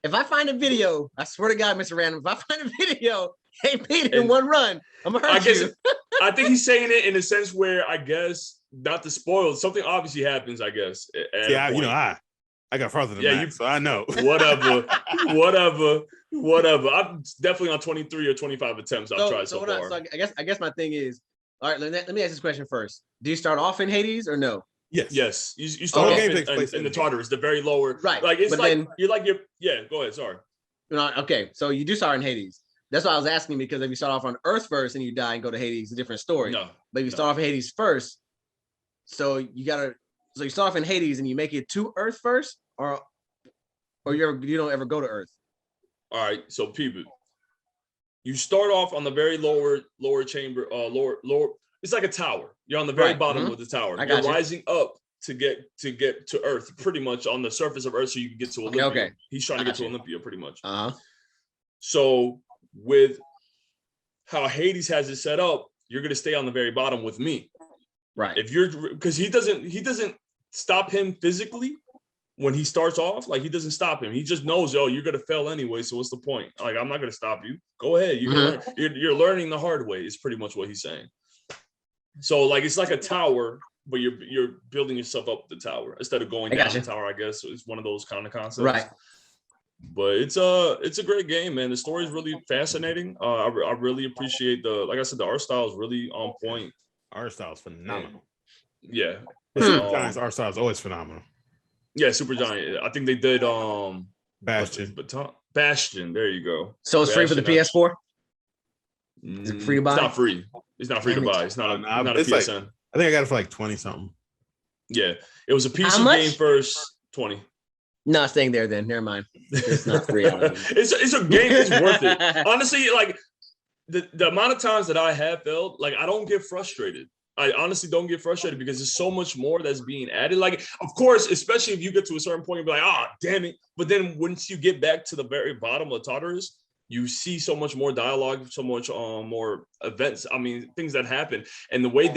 If I find a video, I swear to God, Mr. Random, if I find a video, they beat it in one run, I'm gonna hurt you. I think he's saying it in a sense where, I guess, not to spoil, something obviously happens, I guess. Yeah, I got farther than that, so I know. Whatever. Whatever. I'm definitely on 23 or 25 attempts I've tried so far. So I guess my thing is, all right, let me ask this question first. Do you start off in Hades or no? Yes. You start off in the Tartarus, the very lower. Right. Like it's but like then, yeah, go ahead. Sorry. Okay, so you do start in Hades. That's why I was asking, because if you start off on Earth first and you die and go to Hades, it's a different story. No. But if you start off in Hades first, so you start off in Hades and you make it to Earth first, or you don't ever go to Earth. All right, so people, you start off on the very lower chamber, lower. It's like a tower. You're on the very bottom of the tower. You're rising up to get to Earth, pretty much on the surface of Earth, so you can get to Olympia. Okay. He's trying to get to Olympia, pretty much. So with how Hades has it set up, you're gonna stay on the very bottom with me. Right. Because he doesn't stop him physically when he starts off. Like, he doesn't stop him. He just knows, you're gonna fail anyway. So what's the point? Like, I'm not gonna stop you. Go ahead. You're learning the hard way. Is pretty much what he's saying. So like, it's like a tower, but you're building yourself up the tower instead of going down the tower. I guess it's one of those kind of concepts. Right. But it's a great game, man. The story is really fascinating. I really appreciate like I said, the art style is really on point. Art style is phenomenal. Yeah. Supergiant's art style is always phenomenal. Yeah, Supergiant. I think they did Bastion. Bastion. There you go. So it's free for the PS4? Is it free to buy? It's not free. It's not free to buy. It's not a PSN. Like, I think I got it for like 20 something. Yeah. It was a PC game first, 20. No, staying there then. Never mind. It's not free. It's a game. It's worth it. Honestly, like the amount of times that I have failed, like, I don't get frustrated. I honestly don't get frustrated because there's so much more that's being added. Like, of course, especially if you get to a certain point, you'll be like, damn it. But then once you get back to the very bottom of Tartarus, you see so much more dialogue, so much more events. I mean, things that happen. And the way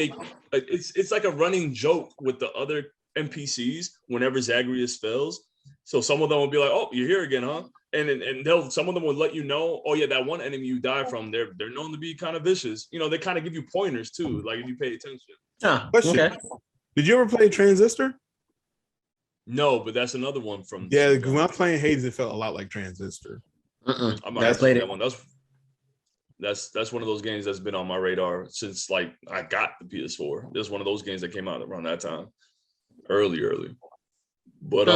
it's like a running joke with the other NPCs whenever Zagreus fails. So some of them will be like, "Oh, you're here again, huh?" And some of them will let you know, "Oh yeah, that one enemy you die from, they're known to be kind of vicious." You know, they kind of give you pointers too, like if you pay attention. Question. Okay. Did you ever play Transistor? No, but that's another one from. Yeah, because when I was playing Hades, it felt a lot like Transistor. I might have played that one. That's one of those games that's been on my radar since like I got the PS4. There's one of those games that came out around that time, early. But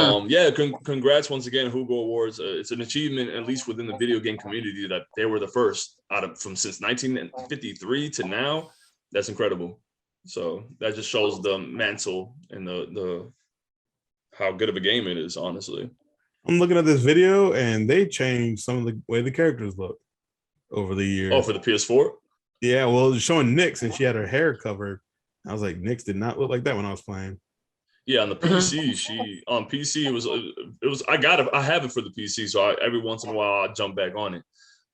congrats once again, Hugo Awards. It's an achievement, at least within the video game community, that they were the first since 1953 to now. That's incredible. So that just shows the mantle and the how good of a game it is, honestly. I'm looking at this video and they changed some of the way the characters look over the years. Oh, for the PS4? Yeah, well, it was showing Nyx and she had her hair covered. I was like, Nyx did not look like that when I was playing. Yeah, on the PC, on PC it was I have it for the PC, so every once in a while I jump back on it.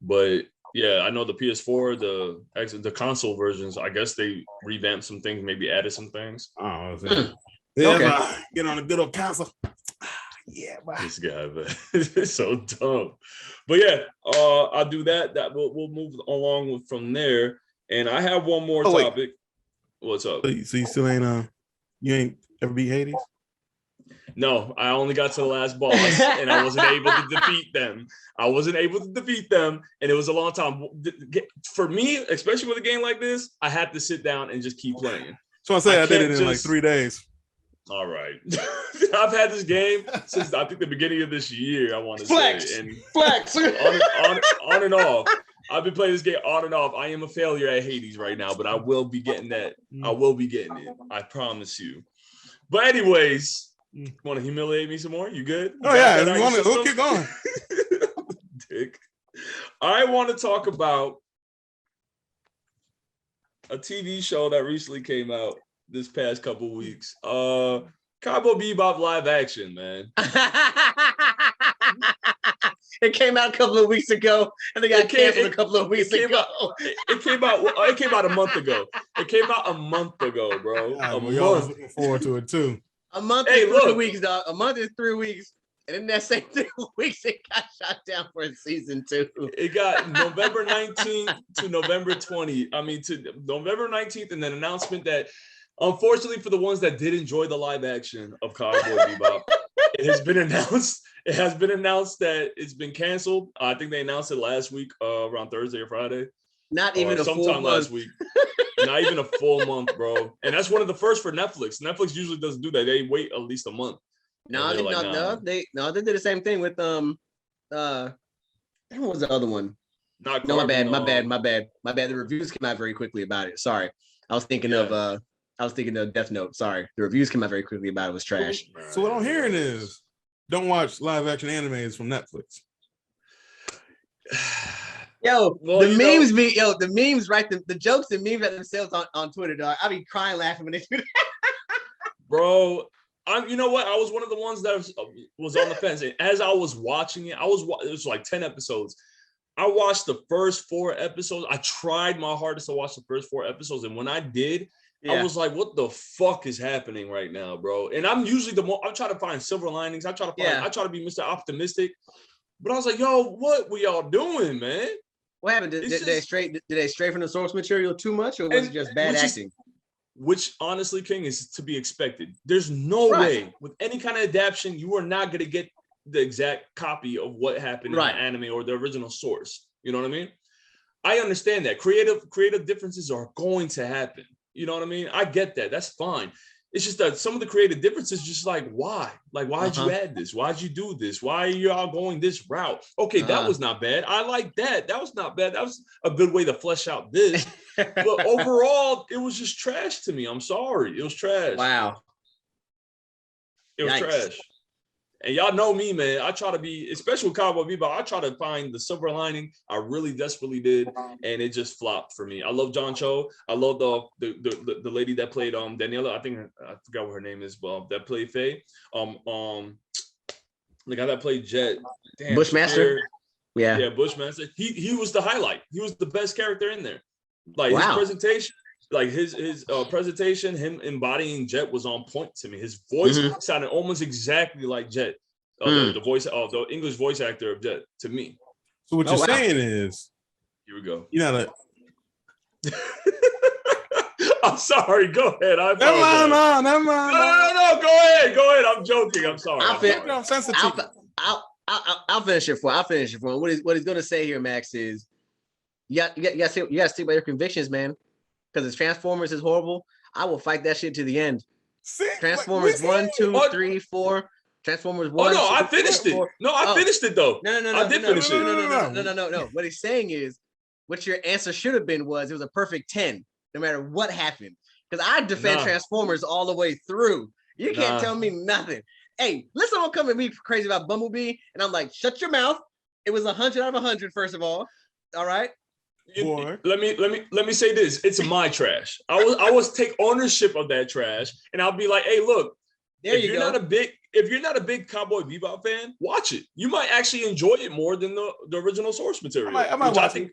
But yeah, I know the PS4, the console versions, I guess they revamped some things, maybe added some things. Oh, okay. Get on a good old console. Yeah, wow. This guy, man, it's so dumb. But yeah, I'll do that. We'll move along from there. And I have one more topic. What's up? So you still ain't you ain't ever beat Hades? No, I only got to the last boss and I wasn't able to defeat them. And it was a long time. For me, especially with a game like this, I had to sit down and just keep playing. So I say I did it in like 3 days. All right. I've had this game since I think the beginning of this year, I want to say. And Flex. on and off. I've been playing this game on and off. I am a failure at Hades right now, but I will be getting that. I will be getting it. I promise you. But anyways, want to humiliate me some more? You good? Oh yeah, we'll keep going. Dick. I want to talk about a TV show that recently came out this past couple weeks. Cowboy Bebop live action, man. It came out a couple of weeks ago, and they got canceled a couple of weeks ago. It came out a month ago. It came out a month ago, bro. I was looking forward to it too. A month is 3 weeks, dog. A month is 3 weeks. And in that same 3 weeks, it got shot down for season 2. It got November 19th to November 20th. To November 19th, and then announcement that, unfortunately, for the ones that did enjoy the live action of Cowboy Bebop, It has been announced. It has been announced that it's been canceled. I think they announced it last week, around Thursday or Friday. Not even a full sometime month. last week. Not even a full month, bro. And that's one of the first for Netflix. Netflix usually doesn't do that. They wait at least a month. No, they did the same thing with what was the other one? Not No, Carbon, my bad. The reviews came out very quickly about it. Sorry. I was thinking of Death Note. Sorry. The reviews came out very quickly about it. It was trash. So what I'm hearing is don't watch live action animes from Netflix. The memes, right? The jokes and memes at themselves on Twitter, dog. I be crying laughing when they do that. Bro, you know what? I was one of the ones that was on the fence. And as I was watching it, it was like 10 episodes. I watched the first 4 episodes. I tried my hardest to watch the first 4 episodes. And when I did, I was like, what the fuck is happening right now, bro? And I'm usually I try to find silver linings. I try to be Mr. Optimistic. But I was like, yo, what we y'all doing, man? What happened? Did they stray from the source material too much, or was it just bad acting? Which honestly, King, is to be expected. There's no way with any kind of adaptation, you are not going to get the exact copy of what happened in the anime or the original source. You know what I mean? I understand that creative differences are going to happen. You know what I mean? I get that. That's fine. It's just that some of the creative differences, just like, why? Like, why'd you add this? Why'd you do this? Why are y'all going this route? Okay, that was not bad. I like that. That was not bad. That was a good way to flesh out this. But overall, it was just trash to me. I'm sorry. It was trash. Wow. It was trash. And y'all know me, man. I try to be, especially with Cowboy Bebop, I try to find the silver lining. I really desperately did, and it just flopped for me. I love John Cho. I love the lady that played Daniela. I forgot what her name is, but that played Faye. The guy that played Jet. Damn, Bushmaster. Yeah, Bushmaster. He was the highlight. He was the best character in there. Like his presentation. Like his presentation, him embodying Jet was on point to me. His voice sounded almost exactly like Jet, the voice of the English voice actor of Jet to me. So what you're saying is, here we go. You know I'm sorry. Go ahead. No. Go ahead. I'm joking. I'm sorry. I'll finish it for him. What he's gonna say here, Max, is you gotta stick by your convictions, man. Because Transformers is horrible. I will fight that shit to the end. Transformers 1, 2, 3, 4. Transformers 1. Oh no, I finished it. No, I finished it though. No. I did finish it. No. What he's saying is, what your answer should have been was it was a perfect 10, no matter what happened. Because I defend Transformers all the way through. You can't tell me nothing. Hey, listen, I'm coming to be crazy about Bumblebee, and I'm like, shut your mouth. It was 100 out of 100, first of all. All right. Let me say this. It's my trash. I was take ownership of that trash, and I'll be like, hey, look, if you're not a big Cowboy Bebop fan, watch it. You might actually enjoy it more than the original source material. I think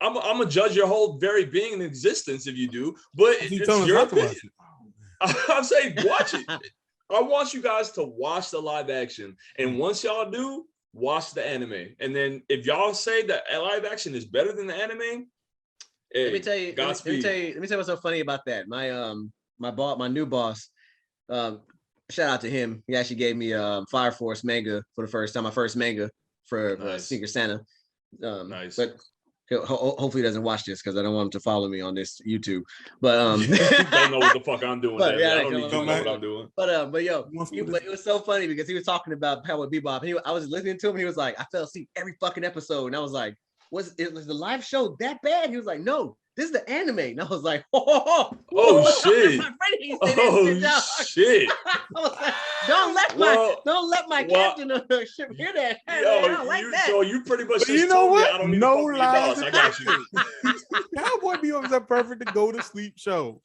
I'm gonna judge your whole very being in existence if you do, but it's your opinion. I'm saying watch it. I want you guys to watch the live action, and once y'all do, watch the anime. And then if y'all say that live action is better than the anime, hey, let me tell you what's so funny about that. My new boss, shout out to him. He actually gave me Fire Force manga for the first time, my first manga for Secret Santa. Nice. But hopefully he doesn't watch this because I don't want him to follow me on this YouTube. But you don't know what the fuck I'm doing. I don't need to know what I'm doing. But it was so funny because he was talking about Cowboy Bebop. I was listening to him and he was like, I fell asleep every fucking episode. And I was like, was the live show that bad? He was like, no, this is the anime. And I was like, oh shit. Shit. I was like, don't let my captain of the ship hear that. I don't like that. So you pretty much you know what? I don't need to lies. I got you. Cowboy Bebop is a perfect to go to sleep show.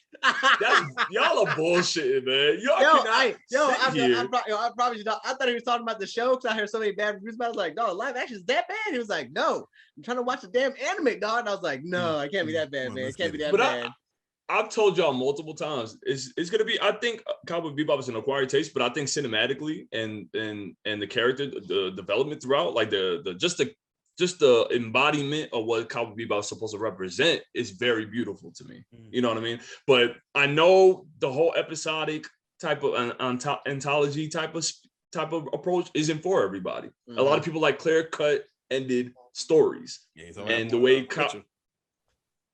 Y'all are bullshitting, man. I probably should. I thought he was talking about the show because I heard so many bad reviews about it. I was like, no, live action is that bad? He was like, no, I'm trying to watch the damn anime, dog. And I was like, no, I can't be that bad, man. It can't be that bad. I've told y'all multiple times, it's gonna be. I think Cowboy Bebop is an acquired taste, but I think cinematically and the character, the development throughout, like just the embodiment of what Cowboy Bebop is supposed to represent is very beautiful to me. You know what I mean? But I know the whole episodic type of anthology type of type of approach isn't for everybody. Mm-hmm. A lot of people like clear cut ended stories, and the way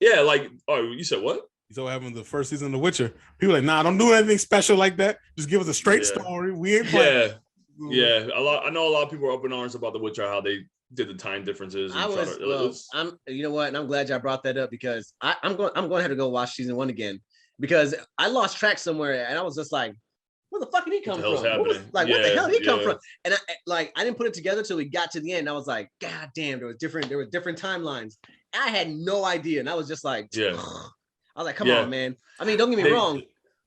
like, oh, you said what? So what happened the first season of The Witcher? People like, nah, don't do anything special like that. Just give us a straight story. We ain't playing. Yeah. I know a lot of people are up in arms about The Witcher, how they did the time differences. And you know what? And I'm glad y'all brought that up because I'm going to have to go watch season 1 again because I lost track somewhere and I was just like, where the fuck did he come from? What the hell did he come from? And I didn't put it together till we got to the end. I was like, God damn, there were different timelines. I had no idea. And I was just like, I was like, come on, man. I mean, don't get me wrong.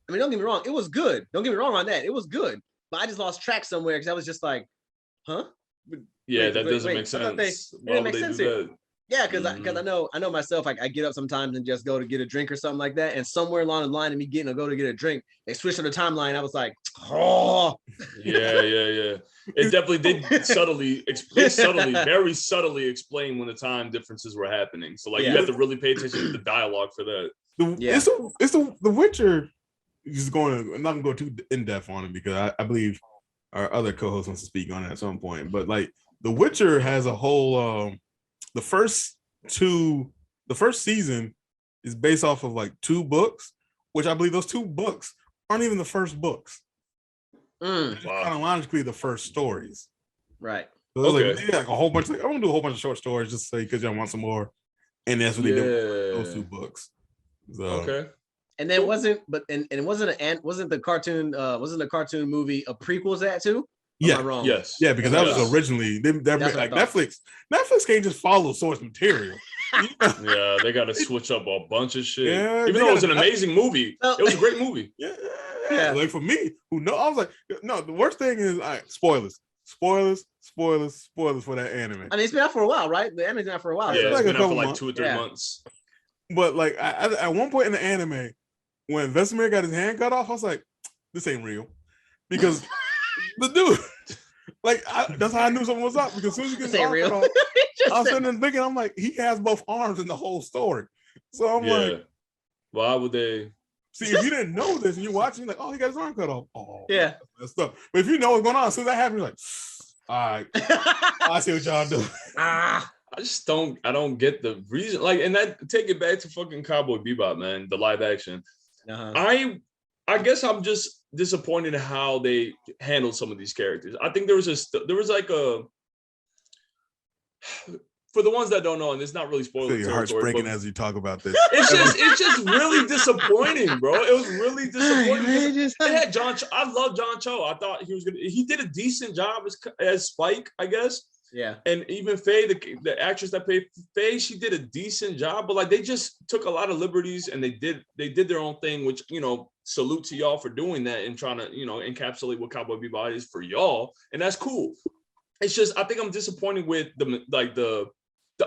It was good. Don't get me wrong on that. It was good. But I just lost track somewhere because I was just like, huh? Yeah, that doesn't make sense. It didn't make sense here. Yeah, because I know myself. I get up sometimes and just go to get a drink or something like that, and somewhere along the line of me getting to go to get a drink, they switched to the timeline. I was like, oh, yeah. It definitely did very subtly explain when the time differences were happening. So like you have to really pay attention to the dialogue for that. It's the Witcher. I'm not gonna go too in depth on it because I believe our other co-host wants to speak on it at some point. But like The Witcher has a whole the first season is based off of like 2 books, which I believe those 2 books aren't even the first books. Chronologically, the first stories. Right. So like a whole bunch. Like, I'm gonna do a whole bunch of short stories just to say because y'all want some more, and that's what they do with those 2 books. So. And then wasn't the cartoon movie a prequel to that too? Am I wrong? Yes. Yeah, because that was originally like Netflix. Netflix can't just follow source material. Yeah, they got to switch up a bunch of shit. Yeah, even though it was an amazing movie, it was a great movie. Yeah. Like for me, I was like, no. The worst thing is spoilers for that anime. I mean, it's been out for a while, right? The anime's been out for a while. Yeah, it's been out for like 2 or 3 months. But like at one point in the anime, when Vesemir got his hand cut off, I was like, this ain't real. Because the dude, like, that's how I knew something was up. Because as soon as he gets his arm cut off, I was sitting there thinking, I'm like, he has both arms in the whole story. So I'm like, why would they? See, if you didn't know this and you're watching, like, oh, he got his arm cut off. Oh, yeah. That's stuff. But if you know what's going on, as soon as that happens, you're like, all right, I see what y'all do. I don't get the reason. Like, and that take it back to fucking Cowboy Bebop, man, the live action. I guess I'm just disappointed in how they handled some of these characters. I think there was like a, for the ones that don't know, and it's not really spoiling. Your heart's breaking as you talk about this. It's just really disappointing, bro. It was really disappointing. It had John. I love John Cho. I thought he did a decent job as Spike, I guess. Yeah. And even Faye, the actress that played Faye, she did a decent job, but like they just took a lot of liberties and they did their own thing, which, salute to y'all for doing that and trying to, encapsulate what Cowboy Bebop is for y'all. And that's cool. It's just, I think I'm disappointed with the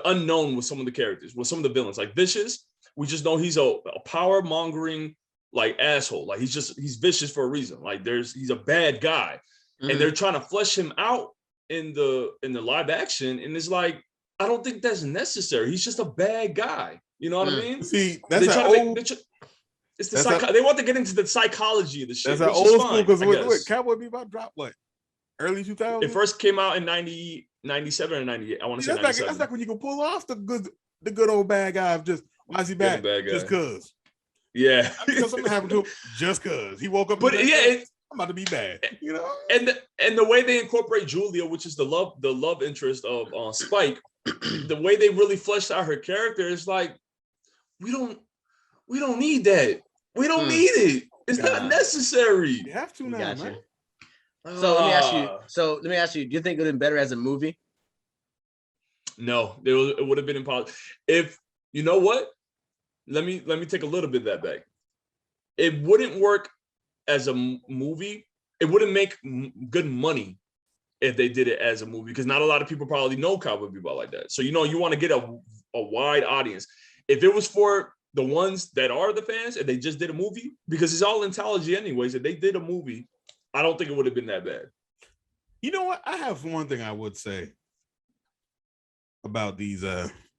unknown with some of the characters, with some of the villains. Like Vicious, we just know he's a power mongering like asshole. Like he's vicious for a reason. Like he's a bad guy. Mm-hmm. And they're trying to flesh him out in the live action, and it's like, I don't think that's necessary. He's just a bad guy. You know what I mean? See, that's they want to get into the psychology of the shit. That's that old school, because Cowboy Bebop dropped what, early 2000s? It first came out in 97 or 98. I want to say 97. That's like when you can pull off the good old bad guy of just, why is he bad? Just cause. Yeah. Because something happened to him just cause. He woke up. But I'm about to be bad, And the way they incorporate Julia, which is the love interest of Spike, the way they really fleshed out her character is like, we don't need that. We don't need it. It's not necessary. You have to now, man. So let me ask you, do you think it would have been better as a movie? No, it would have been impossible. If you know what, let me take a little bit of that back. It wouldn't work as a movie. It wouldn't make good money if they did it as a movie, because not a lot of people probably know Cowboy Bebop like that. So you want to get a wide audience. If it was for the ones that are the fans and they just did a movie, because it's all anthology anyways, if they did a movie, I don't think it would have been that bad. You know what? I have one thing I would say about these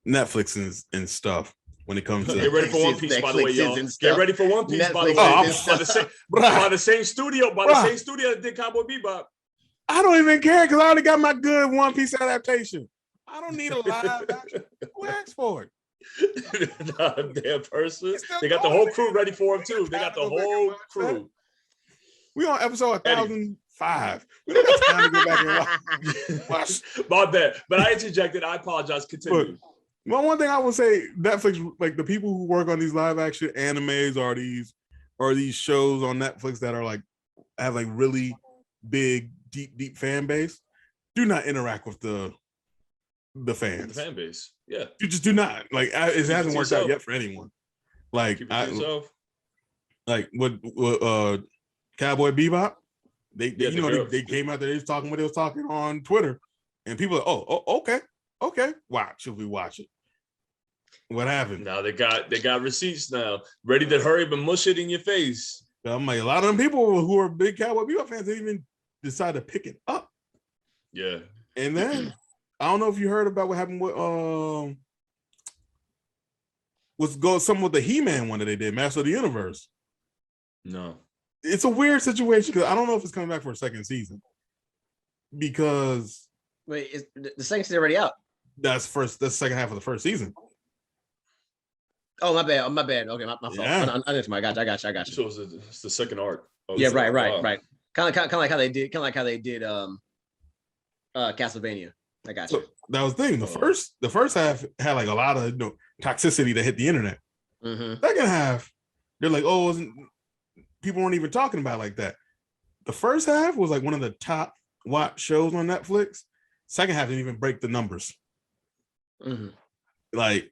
Netflix and stuff. When it comes to get ready for One Piece, by the way, y'all. Get ready for One Piece, by the way. By the same studio that did Cowboy Bebop. I don't even care because I already got my good One Piece adaptation. I don't need a live action. Who asked for it? Damn person. They got the whole crew ready for him too. They got the whole crew. We on episode 1005. We don't got time to go back and watch. My bad. But I interjected. I apologize. Continue. Well, one thing I will say, Netflix, like the people who work on these live action animes or these shows on Netflix that are like have like really big, deep fan base, do not interact with the fans. The fan base. Yeah. You just do not. Like it hasn't worked out yet for anyone. Like like what Cowboy Bebop, they came out there, they was talking what they was talking on Twitter, and people are, okay, should we watch it? What happened? Now they got receipts now, ready to hurry up and mush it in your face. I'm like, a lot of them people who are big Cowboy Bebop fans didn't even decide to pick it up. Yeah. And then I don't know if you heard about what happened with something with the He-Man one that they did, Master of the Universe. No. It's a weird situation because I don't know if it's coming back for a second season. Because wait, the second season already out? That's second half of the first season. Oh, my bad. Okay, my fault. Yeah. I got you. So it's the second arc. Yeah, right. Kind of like how they did Castlevania. I got you. So that was the thing. The first half had like a lot of toxicity that hit the internet. Mm-hmm. Second half, they're like, people weren't even talking about it like that. The first half was like one of the top watch shows on Netflix. Second half didn't even break the numbers. Mm-hmm. Like,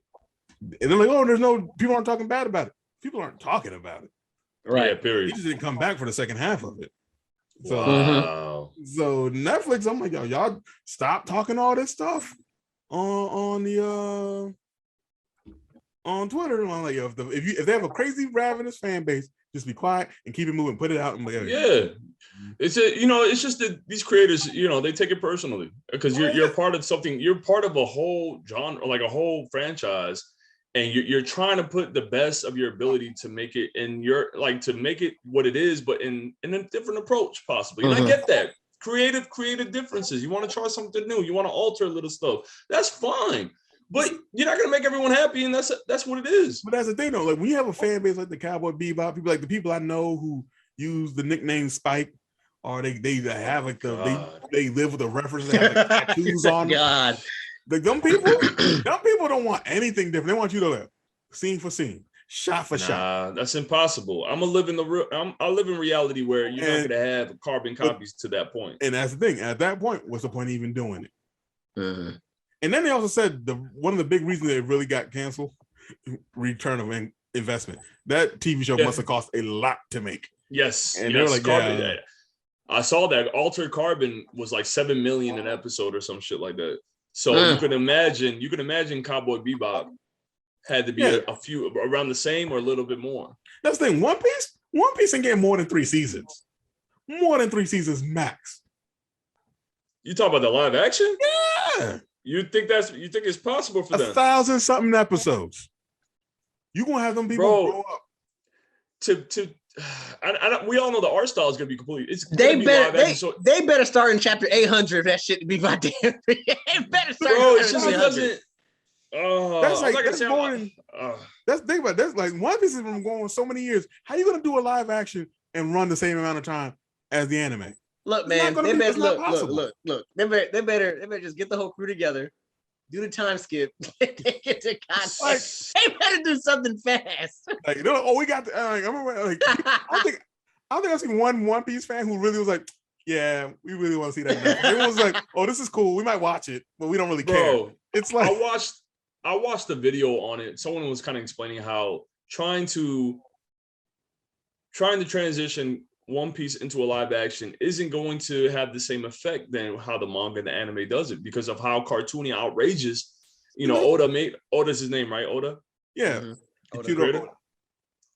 and they're like, people aren't talking bad about it. People aren't talking about it. Right. Yeah, period. He just didn't come back for the second half of it. So, wow. So Netflix, I'm like, y'all stop talking all this stuff on Twitter. And I'm like, if they have a crazy ravenous fan base, just be quiet and keep it moving. Put it out. And yeah, it's just that these creators, they take it personally because you're part of something. You're part of a whole genre, like a whole franchise, and you're trying to put the best of your ability to make it, and to make it what it is, but in a different approach, possibly. And I get that creative differences. You want to try something new. You want to alter a little stuff. That's fine. But you're not gonna make everyone happy, and that's what it is. But that's the thing, though. Like when you have a fan base like the Cowboy Bebop, people like the people I know who use the nickname Spike, or they have like they live with a reference, they have like tattoos on them. God, like them people don't want anything different. They want you to live scene for scene, shot for shot. That's impossible. I live in reality where you're not gonna have carbon copies to that point. And that's the thing. At that point, what's the point of even doing it? Mm-hmm. And then they also said one of the big reasons they really got canceled, return of investment. That TV show must have cost a lot to make. Yes. And they're like, Carbon, I saw that Altered Carbon was like $7 million an episode or some shit like that. So you can imagine Cowboy Bebop had to be a few around the same or a little bit more. That's the thing. One Piece ain't getting more than 3 seasons. More than 3 seasons max. You talk about the live action? Yeah. You think it's possible for them? 1,000 something episodes. You gonna have them people grow up. We all know the art style is gonna be completely. They better start in chapter 800 if that shit to be my damn. They better start. Bro, it just doesn't. That's think about it. That's like One Piece has been going on so many years. How you gonna do a live action and run the same amount of time as the anime? Look, man, they better look. They better just get the whole crew together, do the time skip, get the content. They better do something fast. Like, we got. I remember, like, I think I've seen one Piece fan who really was like, "Yeah, we really want to see that." It was like, "Oh, this is cool. We might watch it, but we don't really care." Bro, it's like I watched the video on it. Someone was kind of explaining how trying to transition One Piece into a live action isn't going to have the same effect than how the manga and the anime does it because of how cartoony, outrageous. Oda's his name, right? Oda. Yeah. Oda.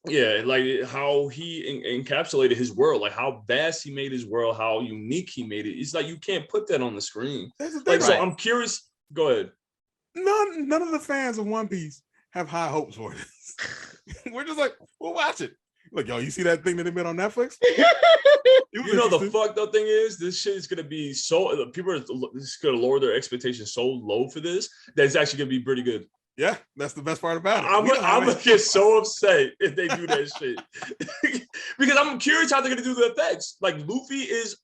Yeah, like how he encapsulated his world, like how vast he made his world, how unique he made it. It's like you can't put that on the screen. So I'm curious. Go ahead. None of the fans of One Piece have high hopes for this. We're just like, we'll watch it. Look, yo, you see that thing that they made on Netflix? You know the fucked up thing is this shit is gonna be so people are just gonna lower their expectations so low for this that it's actually gonna be pretty good. Yeah, that's the best part about it. I'm gonna get so upset if they do that shit because I'm curious how they're gonna do the effects. Like Luffy is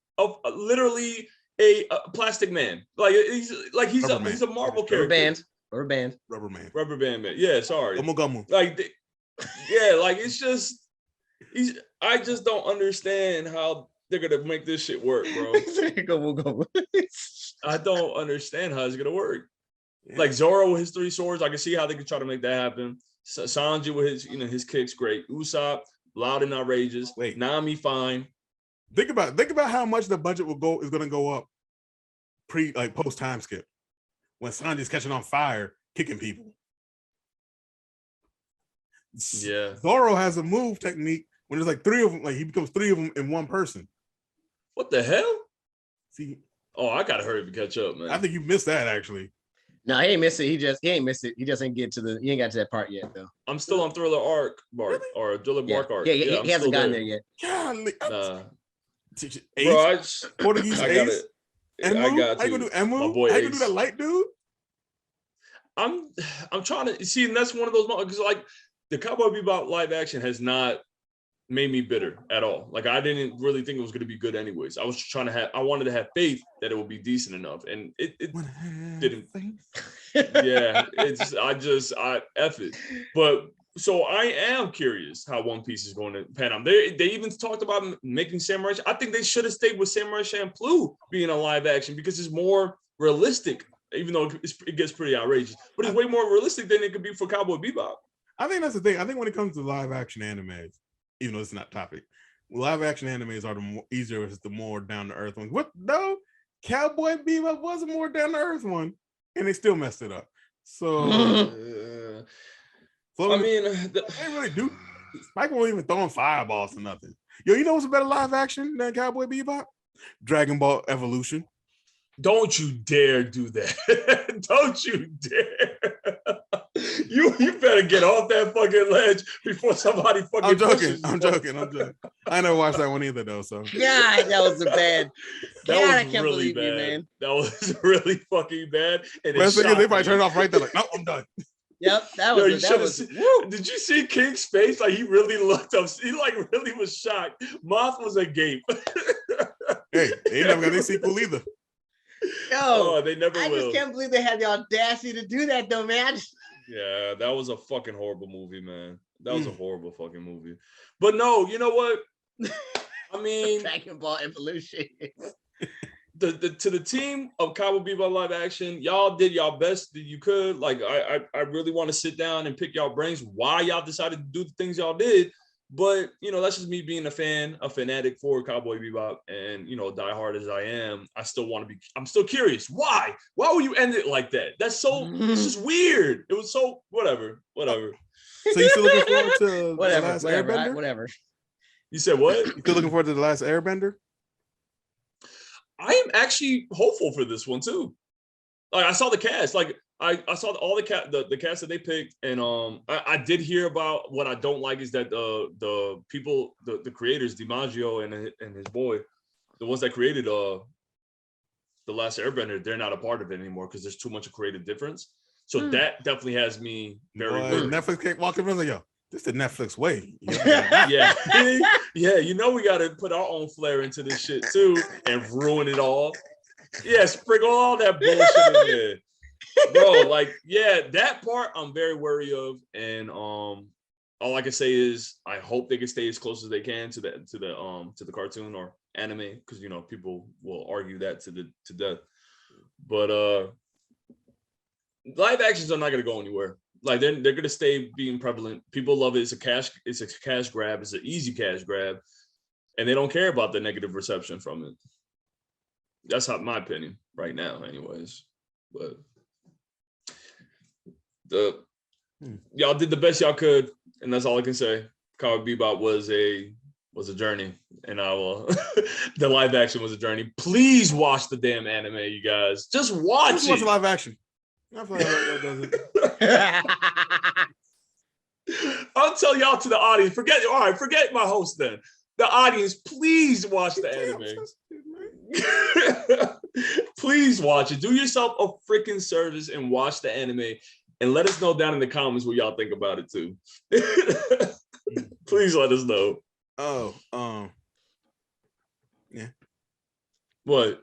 literally a plastic man. Like he's a Marvel character. Rubber band. Rubber band man. Yeah, sorry. Gumu. Like yeah, like it's just I just don't understand how they're gonna make this shit work, bro. I don't understand how it's gonna work. Yeah. Like Zoro with his 3 swords, I can see how they could try to make that happen. Sanji with his, his kicks, great. Usopp, loud and outrageous. Wait, Nami, fine. Think about how much the budget is going to go up post time skip when Sanji's catching on fire, kicking people. Yeah, Zoro has a move technique when there's like 3 of them, like he becomes 3 of them in one person. What the hell? See, I gotta hurry to catch up, man. I think you missed that actually. No, he ain't missed it. He ain't missed it. He just ain't he ain't got to that part yet though. I'm still on Thriller arc, Bark, or Thriller Bark arc. Yeah, he hasn't gotten there yet. Golly, Ace, bro, Portuguese I Ace. got it. Enmu? I got how you gonna do Enmu? My boy how you Ace. gonna do that light dude? I'm trying to see, and that's one of those because like the Cowboy Bebop live action has not made me bitter at all. Like I didn't really think it was going to be good anyways. I was trying to I wanted to have faith that it would be decent enough, and it didn't. Yeah, I F it. But so I am curious how One Piece is going to pan out. They even talked about making Samurai. I think they should have stayed with Samurai Champloo being a live action because it's more realistic, even though it gets pretty outrageous. But it's way more realistic than it could be for Cowboy Bebop. I think that's the thing. I think when it comes to live action animes, even though it's not topic, live action animes are the more easier, it's the more down to earth ones. What though? Cowboy Bebop was a more down to earth one, and they still messed it up. So, I mean, they really do. Spike won't even throwing fireballs or nothing. Yo, you know what's a better live action than Cowboy Bebop? Dragon Ball Evolution. Don't you dare do that. Don't you dare. You better get off that fucking ledge before somebody fucking I'm joking. I never watched that one either though. So yeah, that was a bad. I can't really believe you, man. That was really fucking bad. And they probably turned it off right there. Like, no, I'm done. Yep, that was. Did you see King's face? Like he really looked up. He like really was shocked. Moth was agape. Hey, they never got their sequel either. Yo, they never will. I just can't believe they had the audacity to do that though, man. Yeah, that was a fucking horrible movie, man. That was a horrible fucking movie. But no, you know what? I mean, Dragon Ball Evolution. To the team of Cowboy Bebop live action, y'all did y'all best that you could. Like, I really want to sit down and pick y'all brains why y'all decided to do the things y'all did. But that's just me being a fanatic for Cowboy Bebop, and diehard as I am, I'm still curious. Why would you end it like that? That's so it's just weird. It was so whatever. So you still looking forward to the last Airbender? Whatever. You said what? You still looking forward to the last Airbender? I am actually hopeful for this one too. Like I saw the cast, like I saw all the cast that they picked, and I did hear about what I don't like is that the people, the creators, DiMaggio and his boy, the ones that created the Last Airbender, they're not a part of it anymore because there's too much of creative difference. So that definitely has me very worried. Netflix can't walk in and like, yo, this is the Netflix way. Yeah. We got to put our own flair into this shit too and ruin it all. Yeah, sprinkle all that bullshit in there. Bro, that part I'm very wary of, and all I can say is I hope they can stay as close as they can to the cartoon or anime, because people will argue that to death. But live actions are not going to go anywhere. Like they're going to stay being prevalent. People love it. It's a cash grab. It's an easy cash grab, and they don't care about the negative reception from it. That's my opinion right now, anyways. But y'all did the best y'all could, and that's all I can say. Cowboy Bebop was a journey, and I will. The live action was a journey. Please watch the damn anime, you guys. Just watch it. Watch live action. I feel like that does it. I'll tell y'all to the audience. Forget my host then. The audience, please watch the anime. Please watch it. Do yourself a freaking service and watch the anime, and let us know down in the comments what y'all think about it too. Please let us know. Yeah. What?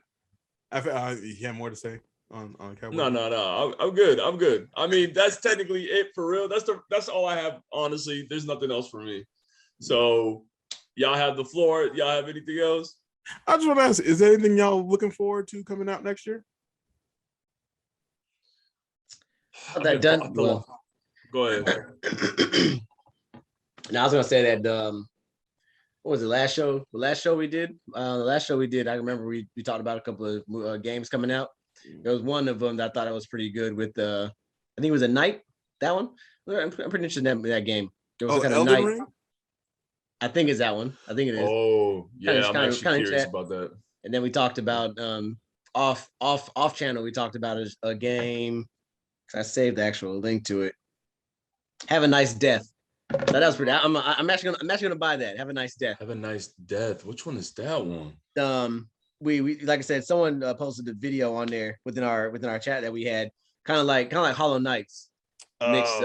You have more to say on Cowboy? No. I'm good. I mean, that's technically it for real. That's all I have. Honestly, there's nothing else for me. So y'all have the floor. Y'all have anything else? I just want to ask, is there anything y'all looking forward to coming out next year? That done. Well, go ahead. Now I was gonna say that what was the last show? The last show we did, I remember we talked about a couple of games coming out. There was one of them that I thought it was pretty good with I think it was a Knight. That one. I'm pretty interested in that game. There was some kind of Elden Knight. Ring? I think it's that one. I think it is. Oh yeah, I'm actually curious that. about that. And then we talked about off channel. We talked about a game. I saved the actual link to it. Have a Nice Death. So that was pretty. I'm actually gonna buy that. Have a Nice Death. Have a Nice Death. Which one is that one? We like I said, someone posted a video on there within our chat that we had, kind of like Hollow Knights mixed.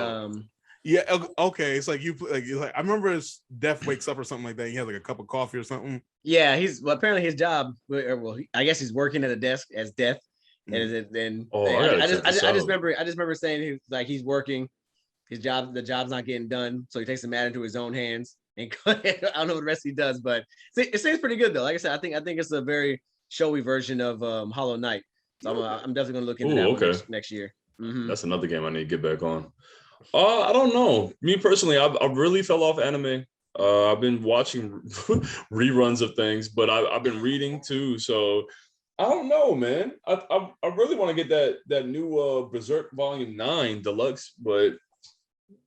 Yeah. Okay. It's like I remember his Death wakes up or something like that. He has like a cup of coffee or something. Yeah, apparently his job. Well, I guess he's working at a desk as Death. And then I just remember saying he's working. The job's not getting done, so he takes the matter into his own hands. And I don't know what the rest he does, but it seems pretty good though. Like I said, I think it's a very showy version of Hollow Knight. So I'm definitely gonna look into that one next year. Mm-hmm. That's another game I need to get back on. I don't know. Me personally, I really fell off anime. I've been watching reruns of things, but I've been reading too. So I don't know, man. I really want to get that new Berserk Volume 9 Deluxe, but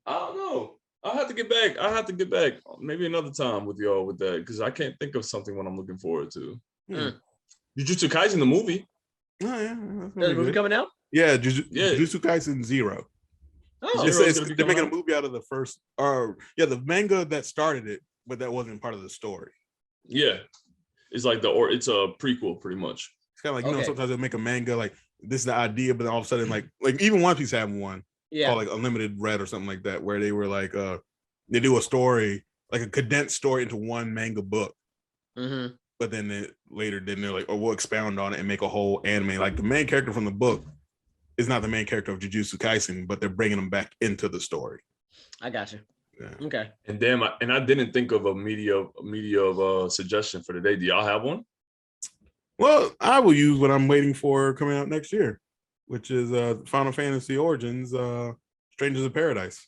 I don't know. I have to get back. Maybe another time with y'all with that, because I can't think of something what I'm looking forward to. Jujutsu Kaisen the movie. Oh yeah, there's a movie coming out. Yeah, Jujutsu Kaisen 0. Oh, they're making a movie out of the first, the manga that started it, but that wasn't part of the story. Yeah, it's like it's a prequel pretty much. It's kind of like sometimes they'll make a manga like this is the idea, but then all of a sudden like even One Piece having one called like Unlimited Red or something like that, where they were like they do a story like a condensed story into one manga book. Mm-hmm. But then they're like, we'll expound on it and make a whole anime. Like the main character from the book is not the main character of Jujutsu Kaisen, but they're bringing him back into the story. I got you. Yeah. Okay. And damn, I didn't think of a media suggestion for today. Do y'all have one? Well, I will use what I'm waiting for coming out next year, which is Final Fantasy Origins, Strangers of Paradise.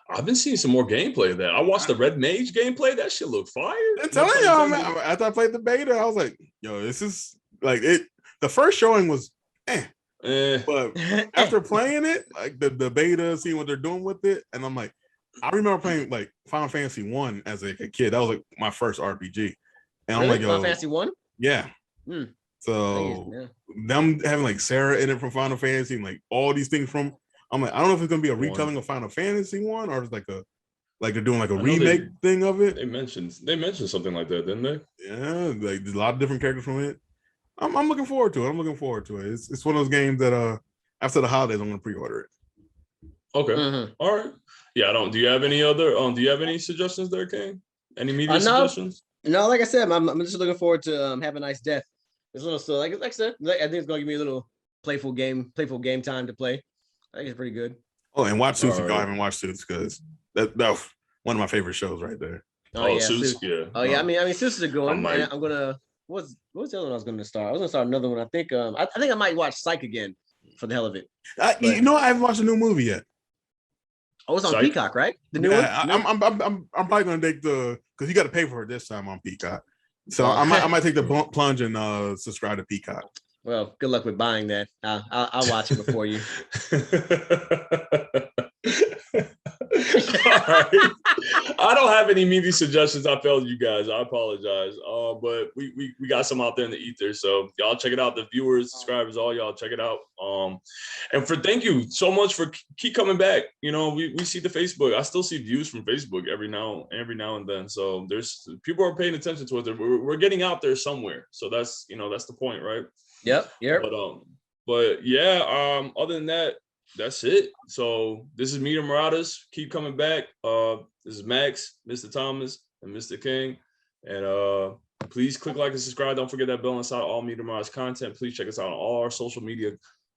I've been seeing some more gameplay of that. I watched the Red Mage gameplay. That shit looked fire. I'm telling y'all, man, after I played the beta, I was like, yo, this is like it. The first showing was but after playing it, like the beta, seeing what they're doing with it, and I'm like, I remember playing like Final Fantasy 1 as a kid. That was like my first RPG. And I'm like, yo, Final Fantasy 1? Yeah. So them having like Sarah in it from Final Fantasy and like all these things from, I'm like, I don't know if it's gonna be a retelling of Final Fantasy 1 or it's like they're doing like a remake thing of it. They mentioned something like that, didn't they? Yeah, like there's a lot of different characters from it. I'm looking forward to it. It's one of those games that after the holidays I'm gonna pre-order it. Okay. Mm-hmm. All right. Yeah, do you have any other do you have any suggestions there, King? Any media suggestions? No, like I said, I'm just looking forward to Have a Nice Death. It's a little so like I said, I think it's gonna give me a little playful game time to play. I think it's pretty good. Oh, and watch Suits. I haven't watched Suits because that one of my favorite shows right there. Suits. Yeah. Oh yeah. I mean, Suits is a good one. I'm gonna. What's the other one I was gonna start? I was gonna start another one. I think I might watch Psych again for the hell of it. You know, I haven't watched a new movie yet. Oh, it's on Psych? Peacock, right? The new one. I'm probably gonna take because you got to pay for it this time on Peacock. So I might take the plunge and subscribe to Peacock. Well, good luck with buying that. I'll watch it before you. I don't have any media suggestions. I failed you guys. I apologize. But we got some out there in the ether. So y'all check it out. The viewers, subscribers, all y'all check it out. And thank you so much for keep coming back. You know, we see the Facebook. I still see views from Facebook every now and then. So there's people are paying attention to it. We're getting out there somewhere. So that's the point, right? Yep. But yeah, other than that, that's it. So this is Media Marauders. Keep coming back. This is Max, Mr. Thomas, and Mr. King. And please click like and subscribe. Don't forget that bell inside all Media Marauders content. Please check us out on all our social media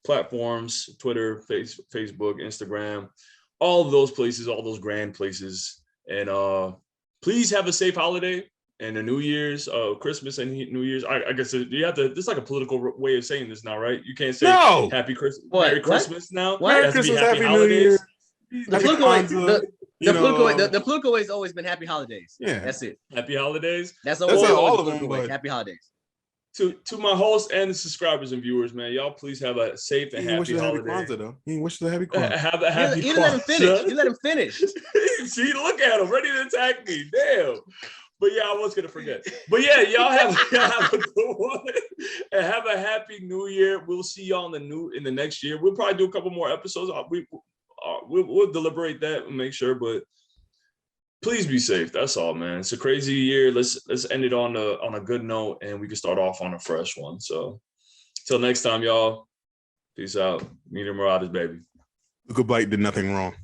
platforms, Twitter, Facebook, Instagram, all of those places, all those grand places. And please have a safe holiday. And the New Year's, Christmas and New Year's. I guess you have to. This is like a political way of saying this now, right? You can't say Happy Christmas, Merry Christmas now. Merry Christmas, Happy Holidays. The political way has always been Happy Holidays. Yeah, that's it. Happy Holidays. That's all of them. But Happy Holidays. To my hosts and the subscribers and viewers, man, y'all please have a safe and happy holiday. Kwanzaa, he wishes a happy Kwanzaa. Have a happy Kwanzaa. You let him finish. See, look at him, ready to attack me. Damn. But yeah, I was gonna forget. But yeah, y'all have a good one and have a happy New Year. We'll see y'all in the next year. We'll probably do a couple more episodes. We'll deliberate that and make sure. But please be safe. That's all, man. It's a crazy year. Let's end it on a good note, and we can start off on a fresh one. So, till next time, y'all. Peace out. Media Marauders, baby. Good Bite did nothing wrong.